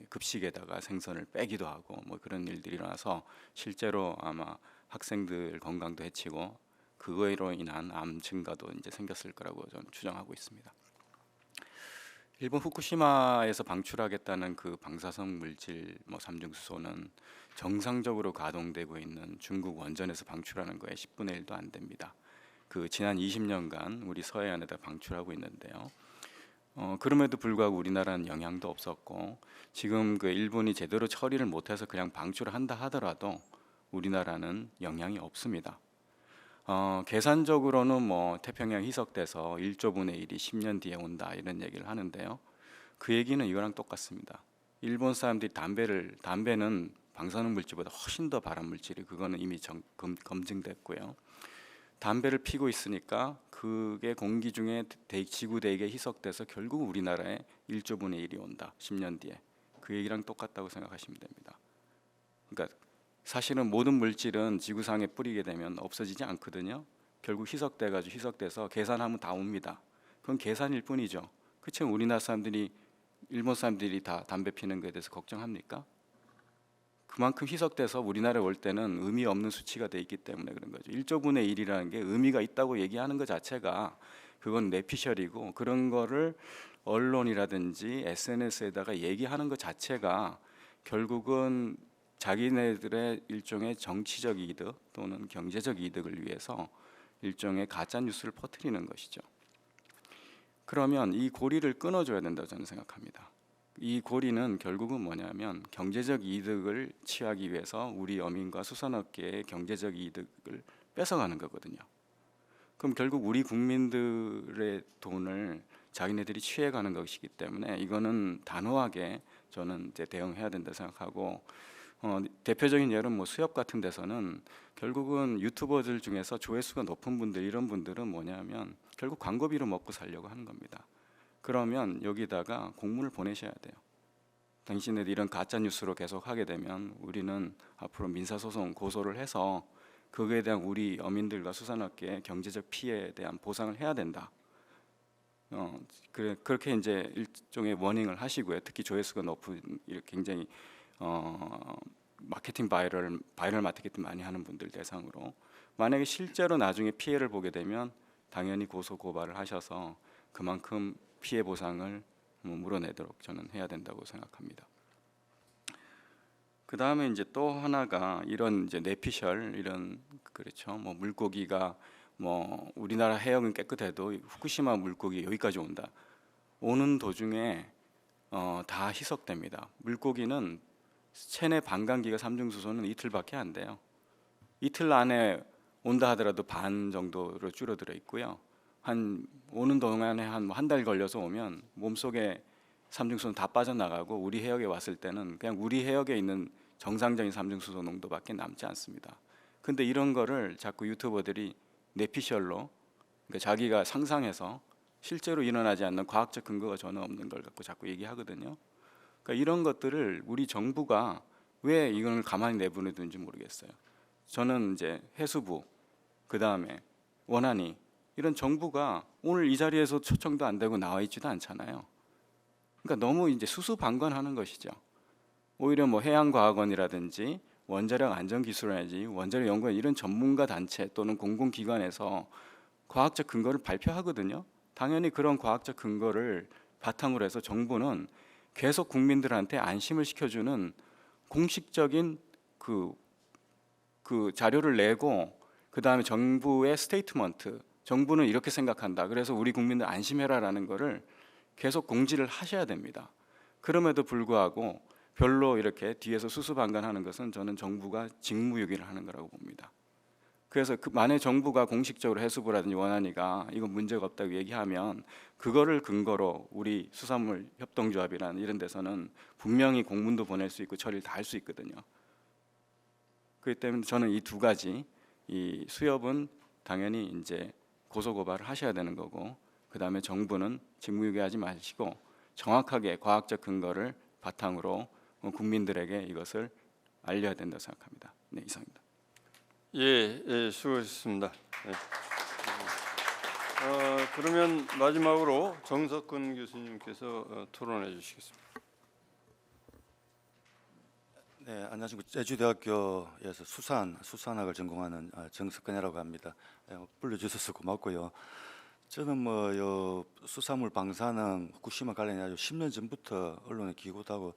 급식에다가 생선을 빼기도 하고 그런 일들이 일어나서 실제로 아마 학생들 건강도 해치고 그거로 인한 암 증가도 이제 생겼을 거라고 저는 추정하고 있습니다. 일본 후쿠시마에서 방출하겠다는 그 방사성 물질 삼중수소는 정상적으로 가동되고 있는 중국 원전에서 방출하는 거에 10분의 1도 안 됩니다. 그 지난 20년간 우리 서해안에다 방출하고 있는데요. 그럼에도 불구하고 우리나라는 영향도 없었고 지금 그 일본이 제대로 처리를 못해서 그냥 방출한다 하더라도 우리나라는 영향이 없습니다. 계산적으로는 태평양 희석돼서 1조 분의 1이 10년 뒤에 온다 이런 얘기를 하는데요. 그 얘기는 이거랑 똑같습니다. 일본 사람들이 담배는 방사능 물질보다 훨씬 더 발암 물질이 그거는 이미 검증됐고요. 담배를 피고 있으니까 그게 공기 중에 지구 대기에 희석돼서 결국 우리나라에 1조 분의 1이 온다. 10년 뒤에. 그 얘기랑 똑같다고 생각하시면 됩니다. 그러니까 사실은 모든 물질은 지구상에 뿌리게 되면 없어지지 않거든요. 결국 희석돼서 계산하면 다 옵니다. 그건 계산일 뿐이죠. 그렇죠? 우리나라 사람들이 일본 사람들이 다 담배 피는 거에 대해서 걱정합니까? 그만큼 희석돼서 우리나라에 올 때는 의미 없는 수치가 돼 있기 때문에 그런 거죠. 1조분의 1이라는 게 의미가 있다고 얘기하는 것 자체가 그건 뇌피셜이고, 그런 거를 언론이라든지 SNS에다가 얘기하는 것 자체가 결국은 자기네들의 일종의 정치적 이득 또는 경제적 이득을 위해서 일종의 가짜 뉴스를 퍼뜨리는 것이죠. 그러면 이 고리를 끊어줘야 된다고 저는 생각합니다. 이 고리는 결국은 뭐냐면 경제적 이득을 취하기 위해서 우리 어민과 수산업계의 경제적 이득을 뺏어가는 거거든요. 그럼 결국 우리 국민들의 돈을 자기네들이 취해가는 것이기 때문에 이거는 단호하게 저는 이제 대응해야 된다 생각하고, 대표적인 예는 뭐 수협 같은 데서는 결국은 유튜버들 중에서 조회수가 높은 분들, 이런 분들은 뭐냐면 결국 광고비로 먹고 살려고 하는 겁니다. 그러면 여기다가 공문을 보내셔야 돼요. 당신네들 이런 가짜 뉴스로 계속 하게 되면 우리는 앞으로 민사소송 고소를 해서 그거에 대한 우리 어민들과 수산업계의 경제적 피해에 대한 보상을 해야 된다. 그렇게 이제 일종의 워닝을 하시고요. 특히 조회수가 높은 굉장히 마케팅 바이럴 마케팅 많이 하는 분들 대상으로, 만약에 실제로 나중에 피해를 보게 되면 당연히 고소 고발을 하셔서 그만큼 피해 보상을 물어내도록 저는 해야 된다고 생각합니다. 그 다음에 이제 또 하나가 이런 이제 뇌피셜 이런, 그렇죠. 뭐 물고기가 뭐 우리나라 해역은 깨끗해도 후쿠시마 물고기 여기까지 온다. 오는 도중에 다 희석됩니다. 물고기는 체내 반감기가 삼중수소는 이틀밖에 안 돼요. 이틀 안에 온다 하더라도 반 정도로 줄어들어 있고요. 한 오는 동안에 한 달 걸려서 오면 몸속에 삼중수소는 다 빠져나가고 우리 해역에 왔을 때는 그냥 우리 해역에 있는 정상적인 삼중수소 농도밖에 남지 않습니다. 근데 이런 거를 자꾸 유튜버들이 뇌피셜로, 그러니까 자기가 상상해서 실제로 일어나지 않는 과학적 근거가 전혀 없는 걸 갖고 자꾸 얘기하거든요. 그러니까 이런 것들을 우리 정부가 왜 이걸 가만히 내보내두는지 모르겠어요. 저는 이제 해수부, 그 다음에 원안위, 이런 정부가 오늘 이 자리에서 초청도 안 되고 나와 있지도 않잖아요. 그러니까 너무 이제 수수방관하는 것이죠. 오히려 뭐 해양과학원이라든지 원자력 안전기술원이라든지 원자력 연구원 이런 전문가 단체 또는 공공기관에서 과학적 근거를 발표하거든요. 당연히 그런 과학적 근거를 바탕으로 해서 정부는 계속 국민들한테 안심을 시켜주는 공식적인 그 자료를 내고, 그 다음에 정부의 스테이트먼트, 정부는 이렇게 생각한다, 그래서 우리 국민들 안심해라라는 거를 계속 공지를 하셔야 됩니다. 그럼에도 불구하고 별로 이렇게 뒤에서 수수방관하는 것은 저는 정부가 직무유기를 하는 거라고 봅니다. 그래서 만약 정부가 공식적으로 해수부라든지 원안위가 이거 문제가 없다고 얘기하면 그거를 근거로 우리 수산물 협동조합이라는 이런 데서는 분명히 공문도 보낼 수 있고 처리를 다 할 수 있거든요. 그렇기 때문에 저는 이 두 가지, 이 수협은 당연히 이제 고소고발을 하셔야 되는 거고, 그 다음에 정부는 직무유기하지 마시고 정확하게 과학적 근거를 바탕으로 국민들에게 이것을 알려야 된다고 생각합니다. 네, 이상입니다. 예, 수고하셨습니다. 예. 그러면 마지막으로 정석근 교수님께서 토론해 주시겠습니다. 네, 안녕하십니까. 제주대학교에서 수산학을 전공하는 정석근이라고 합니다. 불러주셔서 고맙고요. 저는 요 수산물 방사능 후쿠시마 관련해 10년 전부터 언론에 기고하고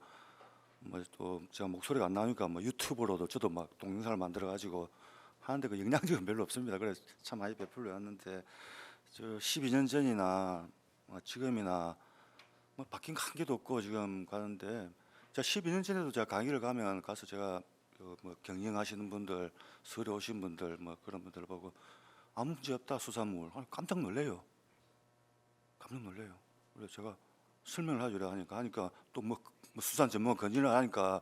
또 제가 목소리가 안 나오니까 유튜브로도 저도 막 동영상을 만들어 가지고 하는데 그 영향력은 별로 없습니다. 그래서 참 많이 베풀려 왔는데 저 12년 전이나 지금이나 바뀐 거 한 개도 없고 지금 가는데, 제가 12년 전에도 제가 강의를 가서 제가 경영하시는 분들, 서울에 오신 분들 그런 분들 보고 아무 문제 없다 수산물, 깜짝 놀래요. 깜짝 놀래요. 그래서 제가 설명을 하려고 하니까 또 수산 전문 건의를 하니까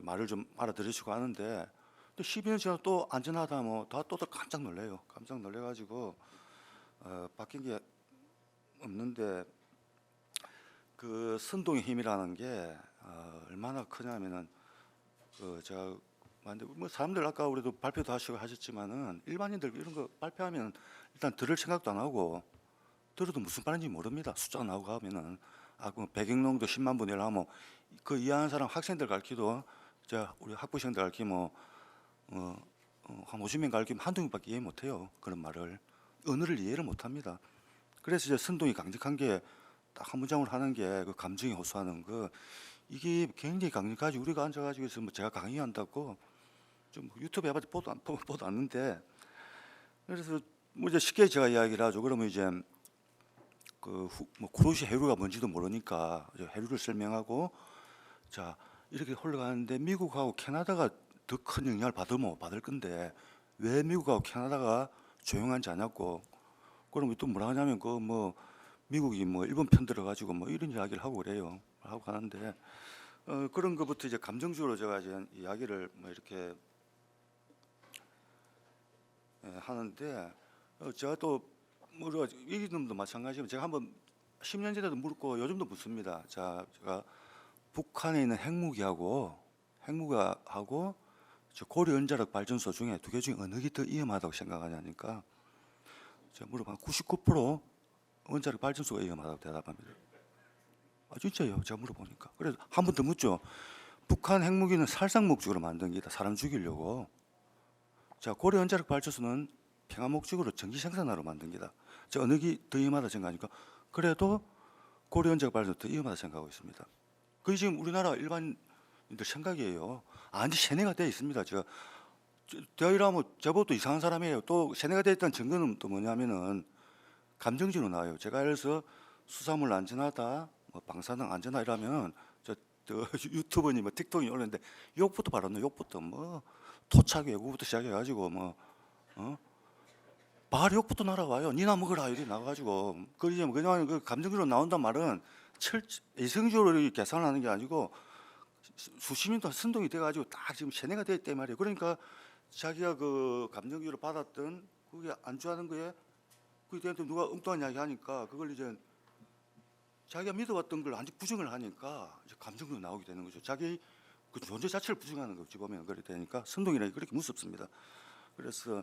말을 좀 알아들으시고 하는데, 또 12년 지나도 또 안전하다 또 깜짝 놀래요. 깜짝 놀래가지고 바뀐 게 없는데, 그 선동의 힘이라는 게 얼마나 크냐면은 제가 뭐 사람들 아까 우리도 발표도 하시고 하셨지만은 일반인들 이런 거 발표하면 일단 들을 생각도 안 하고 들어도 무슨 말인지 모릅니다. 숫자 나오고 하면은 그 배경농도 10만 분의 1 하면 그 이해하는 사람 학생들 가르치도 우리 학부생들 가르치면 한 50명 가르치면 한두 명밖에 이해 못해요. 그런 말을 언어를 이해를 못합니다. 그래서 이제 선동이 강력한 게 딱 한 문장으로 하는 게 그 감정이 호소하는 거 이게 굉장히 강력하지. 우리가 앉아가지고 있으면 제가 강의한다고 좀 유튜브 해봤자 보도 않는데 그래서 뭐 이제 쉽게 제가 이야기를 하죠. 그러면 이제 뭐 쿠로시 해류가 뭔지도 모르니까 이제 해류를 설명하고 자 이렇게 흘러가는데 미국하고 캐나다가 더 큰 영향을 받을 건데 왜 미국하고 캐나다가 조용한지 않았고 그러면 또 뭐라 하냐면 그 뭐 미국이 뭐 일본 편 들어가지고 뭐 이런 이야기를 하고 그래요. 하고 가는데 그런 것부터 이제 감정적으로 제가 이제 이야기를 뭐 이렇게 하는데 제가 또 우리가 이 놈도 마찬가지지만 제가 한번 10년 전에도 물었고 요즘도 묻습니다. 자, 제가 북한에 있는 핵무기하고 저 고려원자력 발전소 중에 두 개 중에 어느 게 더 위험하다고 생각하냐니까 제가 물어보면 99% 원자력 발전소가 위험하다고 대답합니다. 아 진짜요? 제가 물어보니까. 그래서 한 번 더 묻죠. 북한 핵무기는 살상 목적으로 만든 게다 사람 죽이려고. 자 고려 원자력 발전소는 평화 목적으로 전기 생산하러 만든 게다. 저 어느 게 더 위험하다 생각하니까 그래도 고려 원자력 발전소 더 위험하다 생각하고 있습니다. 그게 지금 우리나라 일반인들 생각이에요. 아니 세뇌가 돼 있습니다. 제가 대학이라면 제법도 이상한 사람이에요. 또 세뇌가 돼 있다는 증거는 또 뭐냐면은 감정적으로 나와요. 제가 예를 들어서 수산물 안전하다, 뭐 방사능 안전하 이러면 저 유튜버니 뭐 틱톡이 올렸는데 욕부터 바르는 욕부터 뭐 토착 외국부터 시작해가지고 뭐 바로 욕부터 날아와요. 니나 먹으라 이리 나가가지고 그 이제 그냥 그 감정적으로 나온단 말은 이성적으로 계산하는 게 아니고 수십 년 동안 선동이 돼가지고 딱 지금 세뇌가 돼 있단 말이에요. 그러니까 자기가 그 감정적으로 받았던 그게 안주하는 거에 그때 누가 엉뚱한 이야기 하니까 그걸 이제 자기가 믿어왔던 걸 완전 부정을 하니까 이제 감정도 나오게 되는 거죠. 자기 그 존재 자체를 부정하는 거지 보면 그렇게 되니까 선동이라는 게 그렇게 무섭습니다. 그래서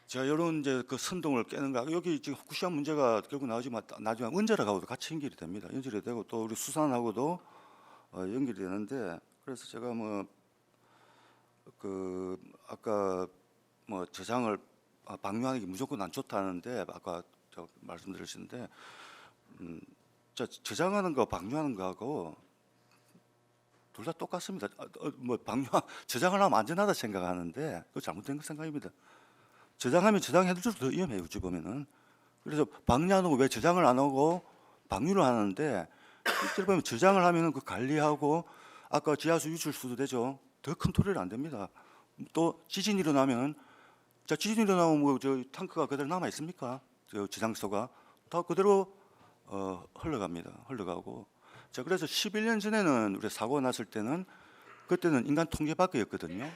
제가 이런 이제 그 선동을 깨는 거 여기 지금 후쿠시마 문제가 결국 나오지만 나중에 원자력하고도 같이 연결이 됩니다. 연결이 되고 또 우리 수산하고도 연결이 되는데 그래서 제가 뭐 그 아까 뭐 저장을 방류하는 게 무조건 안 좋다는데 아까 저 말씀드렸는데 저장하는 거 방류하는 거하고 둘 다 똑같습니다. 뭐 저장을 하면 안전하다 생각하는데 그거 잘못된 거 생각입니다. 저장하면 저장해둘수록 더 위험해요. 어찌 보면은. 그래서 방류하는 거 왜 저장을 안 하고 방류를 하는데 실제로 보면 저장을 하면은 그 관리하고 아까 지하수 유출수도 되죠. 더 컨트롤이 안 됩니다. 또 지진이 일어나면 자 지진이 일어나면 뭐 저 탱크가 그대로 남아 있습니까? 저 저장소가 다 그대로 흘러가고 자 그래서 11년 전에는 우리 사고가 났을 때는 그때는 인간 통제밖에였거든요.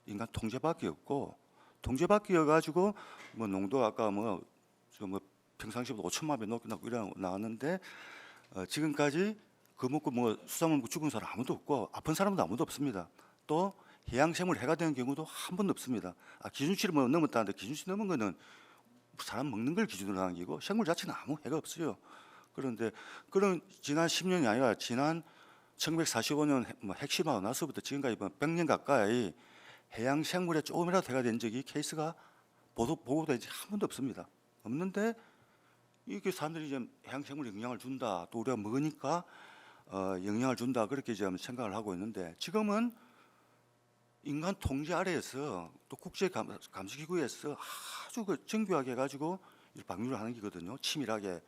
인간 통제밖에였고 통제밖에여가지고 뭐 농도 아까 뭐 평상시보다 5천만 배 높게 나왔는데 지금까지 그 먹고 뭐 수산물 먹고 죽은 사람 아무도 없고 아픈 사람도 아무도 없습니다. 또 해양생물 해가 되는 경우도 한 번도 없습니다. 기준치를 뭐 넘었다는데 기준치 넘은 거는 사람 먹는 걸 기준으로 하는 거고 생물 자체는 아무 해가 없어요. 그런데 그런 지난 10년이 아니라 지난 1945년 뭐 핵심하고 나서부터 지금까지 100년 가까이 해양 생물에 조금이라도 해가 된 적이 케이스가 보고된 지 한 번도 없습니다. 없는데 이게 사람들이 이제 해양 생물에 영향을 준다. 또 우리가 먹으니까 영향을 준다. 그렇게 이제 생각을 하고 있는데 지금은 인간 통제 아래에서 또 국제 감시기구에서 아주 그 정교하게 해가지고 방류를 하는 거거든요. 치밀하게.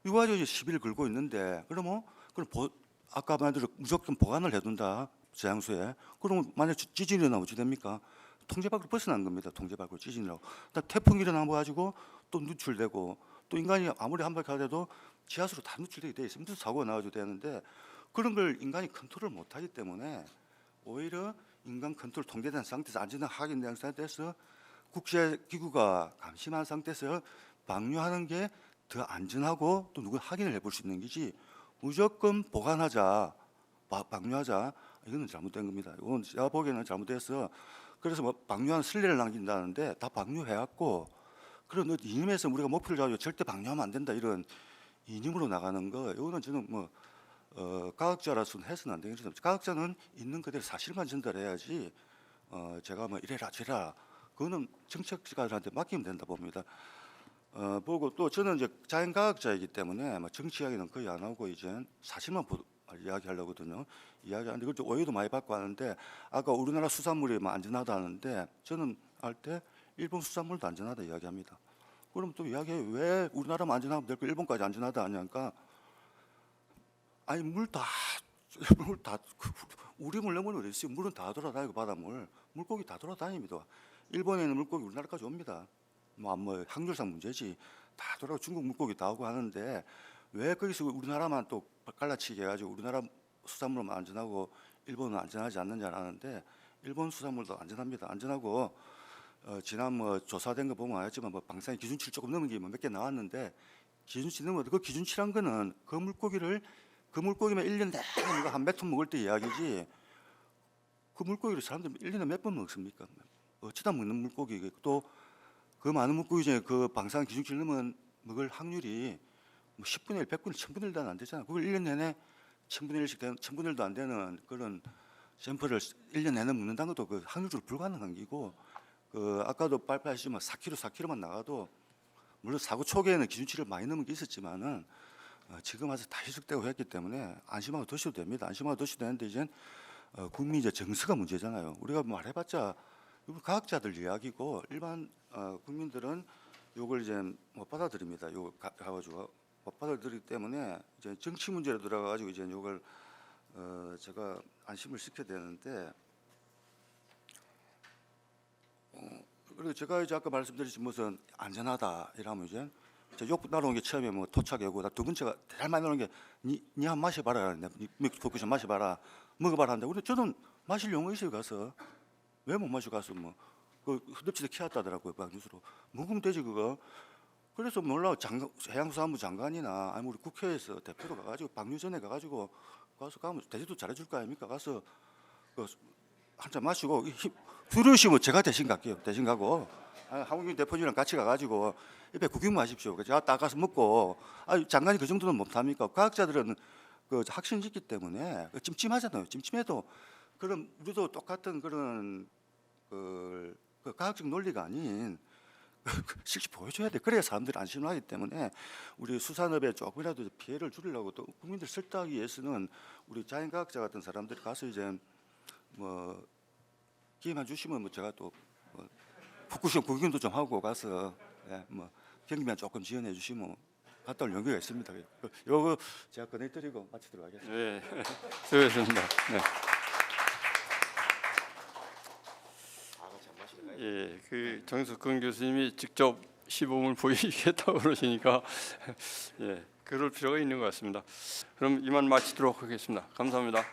이거 가지고 이제 시비를 걸고 있는데 그러면 아까 말대로 무조건 보관을 해둔다. 저장소에. 그러면 만약 지진이 일어나면 어찌 됩니까? 통제 밖으로 벗어난 겁니다. 통제 밖으로 지진이라고. 태풍이 일어나면 가지고 또 누출되고 또 인간이 아무리 한 발 가더라도 지하수로 다 누출되게 돼 있으면 사고가 나와도 되는데 그런 걸 인간이 컨트롤 못하기 때문에 오히려 인간 컨트롤 통제된 상태에서 안전한 확인된 상태에서 국제기구가 감시한 상태에서 방류하는 게 더 안전하고 또 누가 확인을 해볼 수 있는 거지 무조건 보관하자, 방류하자 이거는 잘못된 겁니다. 이건 제가 보기에는 잘못돼서 그래서 뭐 방류한 선례를 남긴다는데 다 방류해왔고 그런 이념에서 우리가 목표를 잡고 절대 방류하면 안 된다 이런 이념으로 나가는 거 이거는 저는 뭐 과학자라서는 해서는 안 되겠죠. 과학자는 있는 그대로 사실만 전달해야지 제가 뭐 이래라 저래라 그거는 정책가들한테 맡기면 된다 봅니다. 보고 또 저는 이제 자연과학자이기 때문에 뭐 정치 이야기는 거의 안 하고 이제 사실만 이야기하려거든요. 이야기하는데 그것도 오해도 많이 받고 하는데 아까 우리나라 수산물이 뭐 안전하다 하는데 저는 할 때 일본 수산물도 안전하다 이야기합니다. 그럼 또 이야기해 왜 우리나라만 안전하면 될거 일본까지 안전하다 하냐니까 아니 물 다 우리 물 넘으면 어디 있어요? 물은 다 돌아다니고 바닷물 물고기 다 돌아다닙니다. 일본에 있는 물고기 우리나라까지 옵니다. 뭐 확률상 문제지 다 돌아가고 중국 물고기 다 오고 하는데 왜 거기서 우리나라만 또 갈라치게 해가지고 우리나라 수산물만 안전하고 일본은 안전하지 않느냐라는데 일본 수산물도 안전합니다. 안전하고 지난 뭐 조사된 거 보면 알겠지만 뭐 방사능 기준치를 조금 넘은 게 몇 개 나왔는데 기준치 넘어도 그 기준치란 거는 그 물고기만 1년 내내 누가 한 몇 톤 먹을 때 이야기지 그 물고기를 사람들이 1년에 몇 번 먹습니까? 어쩌다 먹는 물고기 또 그 많은 물고기 중에 그 방사능 기준치를 넘은 먹을 확률이 뭐 10분의 1, 100분의 1000분의 1도 안 되잖아. 그걸 1년 내내 1000분의 1씩 되는 1000분의 1도 안 되는 그런 샘플을 1년 내내 먹는다는 것도 그 확률적으로 불가능한 기고 그 아까도 발표하시지만 4kg만 나가도 물론 사고 초기에는 기준치를 많이 넘은 게 있었지만은 지금 와서 다 희석되고 했기 때문에 안심하고 드셔도 됩니다. 안심하고 드셔도 되는데 이제 국민 이제 정서가 문제잖아요. 우리가 말해봤자 이거 과학자들 이야기고 일반 국민들은 이걸 이제 못 받아들입니다. 이거 가가지고 못 받아들이기 때문에 이제 정치 문제로 들어가가지고 이제 이걸 제가 안심을 시켜야 되는데 그리고 제가 이제 아까 말씀드렸지 무슨 안전하다 이러면 이제 욕 나오는 게 처음에 뭐 토착이고 두 번째가 대단 많이 나오는 게 니 한 마셔봐라 니 포크션 마셔봐라 먹어봐라 하는데 우리 저는 마실 용어 있어요 가서 왜 못 마시고 가서 뭐 그 흐듭지도 키웠다더라고요 그 뉴스로 먹으면 되지 그거 그래서 몰라 해양수산부 장관이나 아니면 우리 국회에서 대표로 가가지고 방류전에 가가지고 가서 가면 대접도 잘해줄 거 아닙니까 가서 그 한잔 마시고 두려우시면 제가 대신 갈게요 대신 가고 한국인 대표님이랑 같이 가가지고 옆에 구경 마십시오 제가 딱 가서 먹고 장관이 그 정도는 못합니까 과학자들은 그 확신짓기 때문에 찜찜하잖아요 찜찜해도 그럼 우리도 똑같은 그런 그 과학적 논리가 아닌 실제 보여줘야 돼. 그래야 사람들이 안심을 하기 때문에 우리 수산업에 조금이라도 피해를 줄이려고 또 국민들 설득하기 위해서는 우리 자연과학자 같은 사람들이 가서 이제 뭐 기회만 주시면 뭐 제가 또 뭐 후쿠시마 구경도 좀 하고 가서 뭐 경비만 조금 지원해 주시면 갔다 올 용기가 있습니다. 요거 제가 꺼내드리고 마치도록 하겠습니다. 네, 수고하셨습니다. 네. 예, 그 정석근 교수님이 직접 시범을 보이겠다고 그러시니까 예, 그럴 필요가 있는 것 같습니다. 그럼 이만 마치도록 하겠습니다. 감사합니다.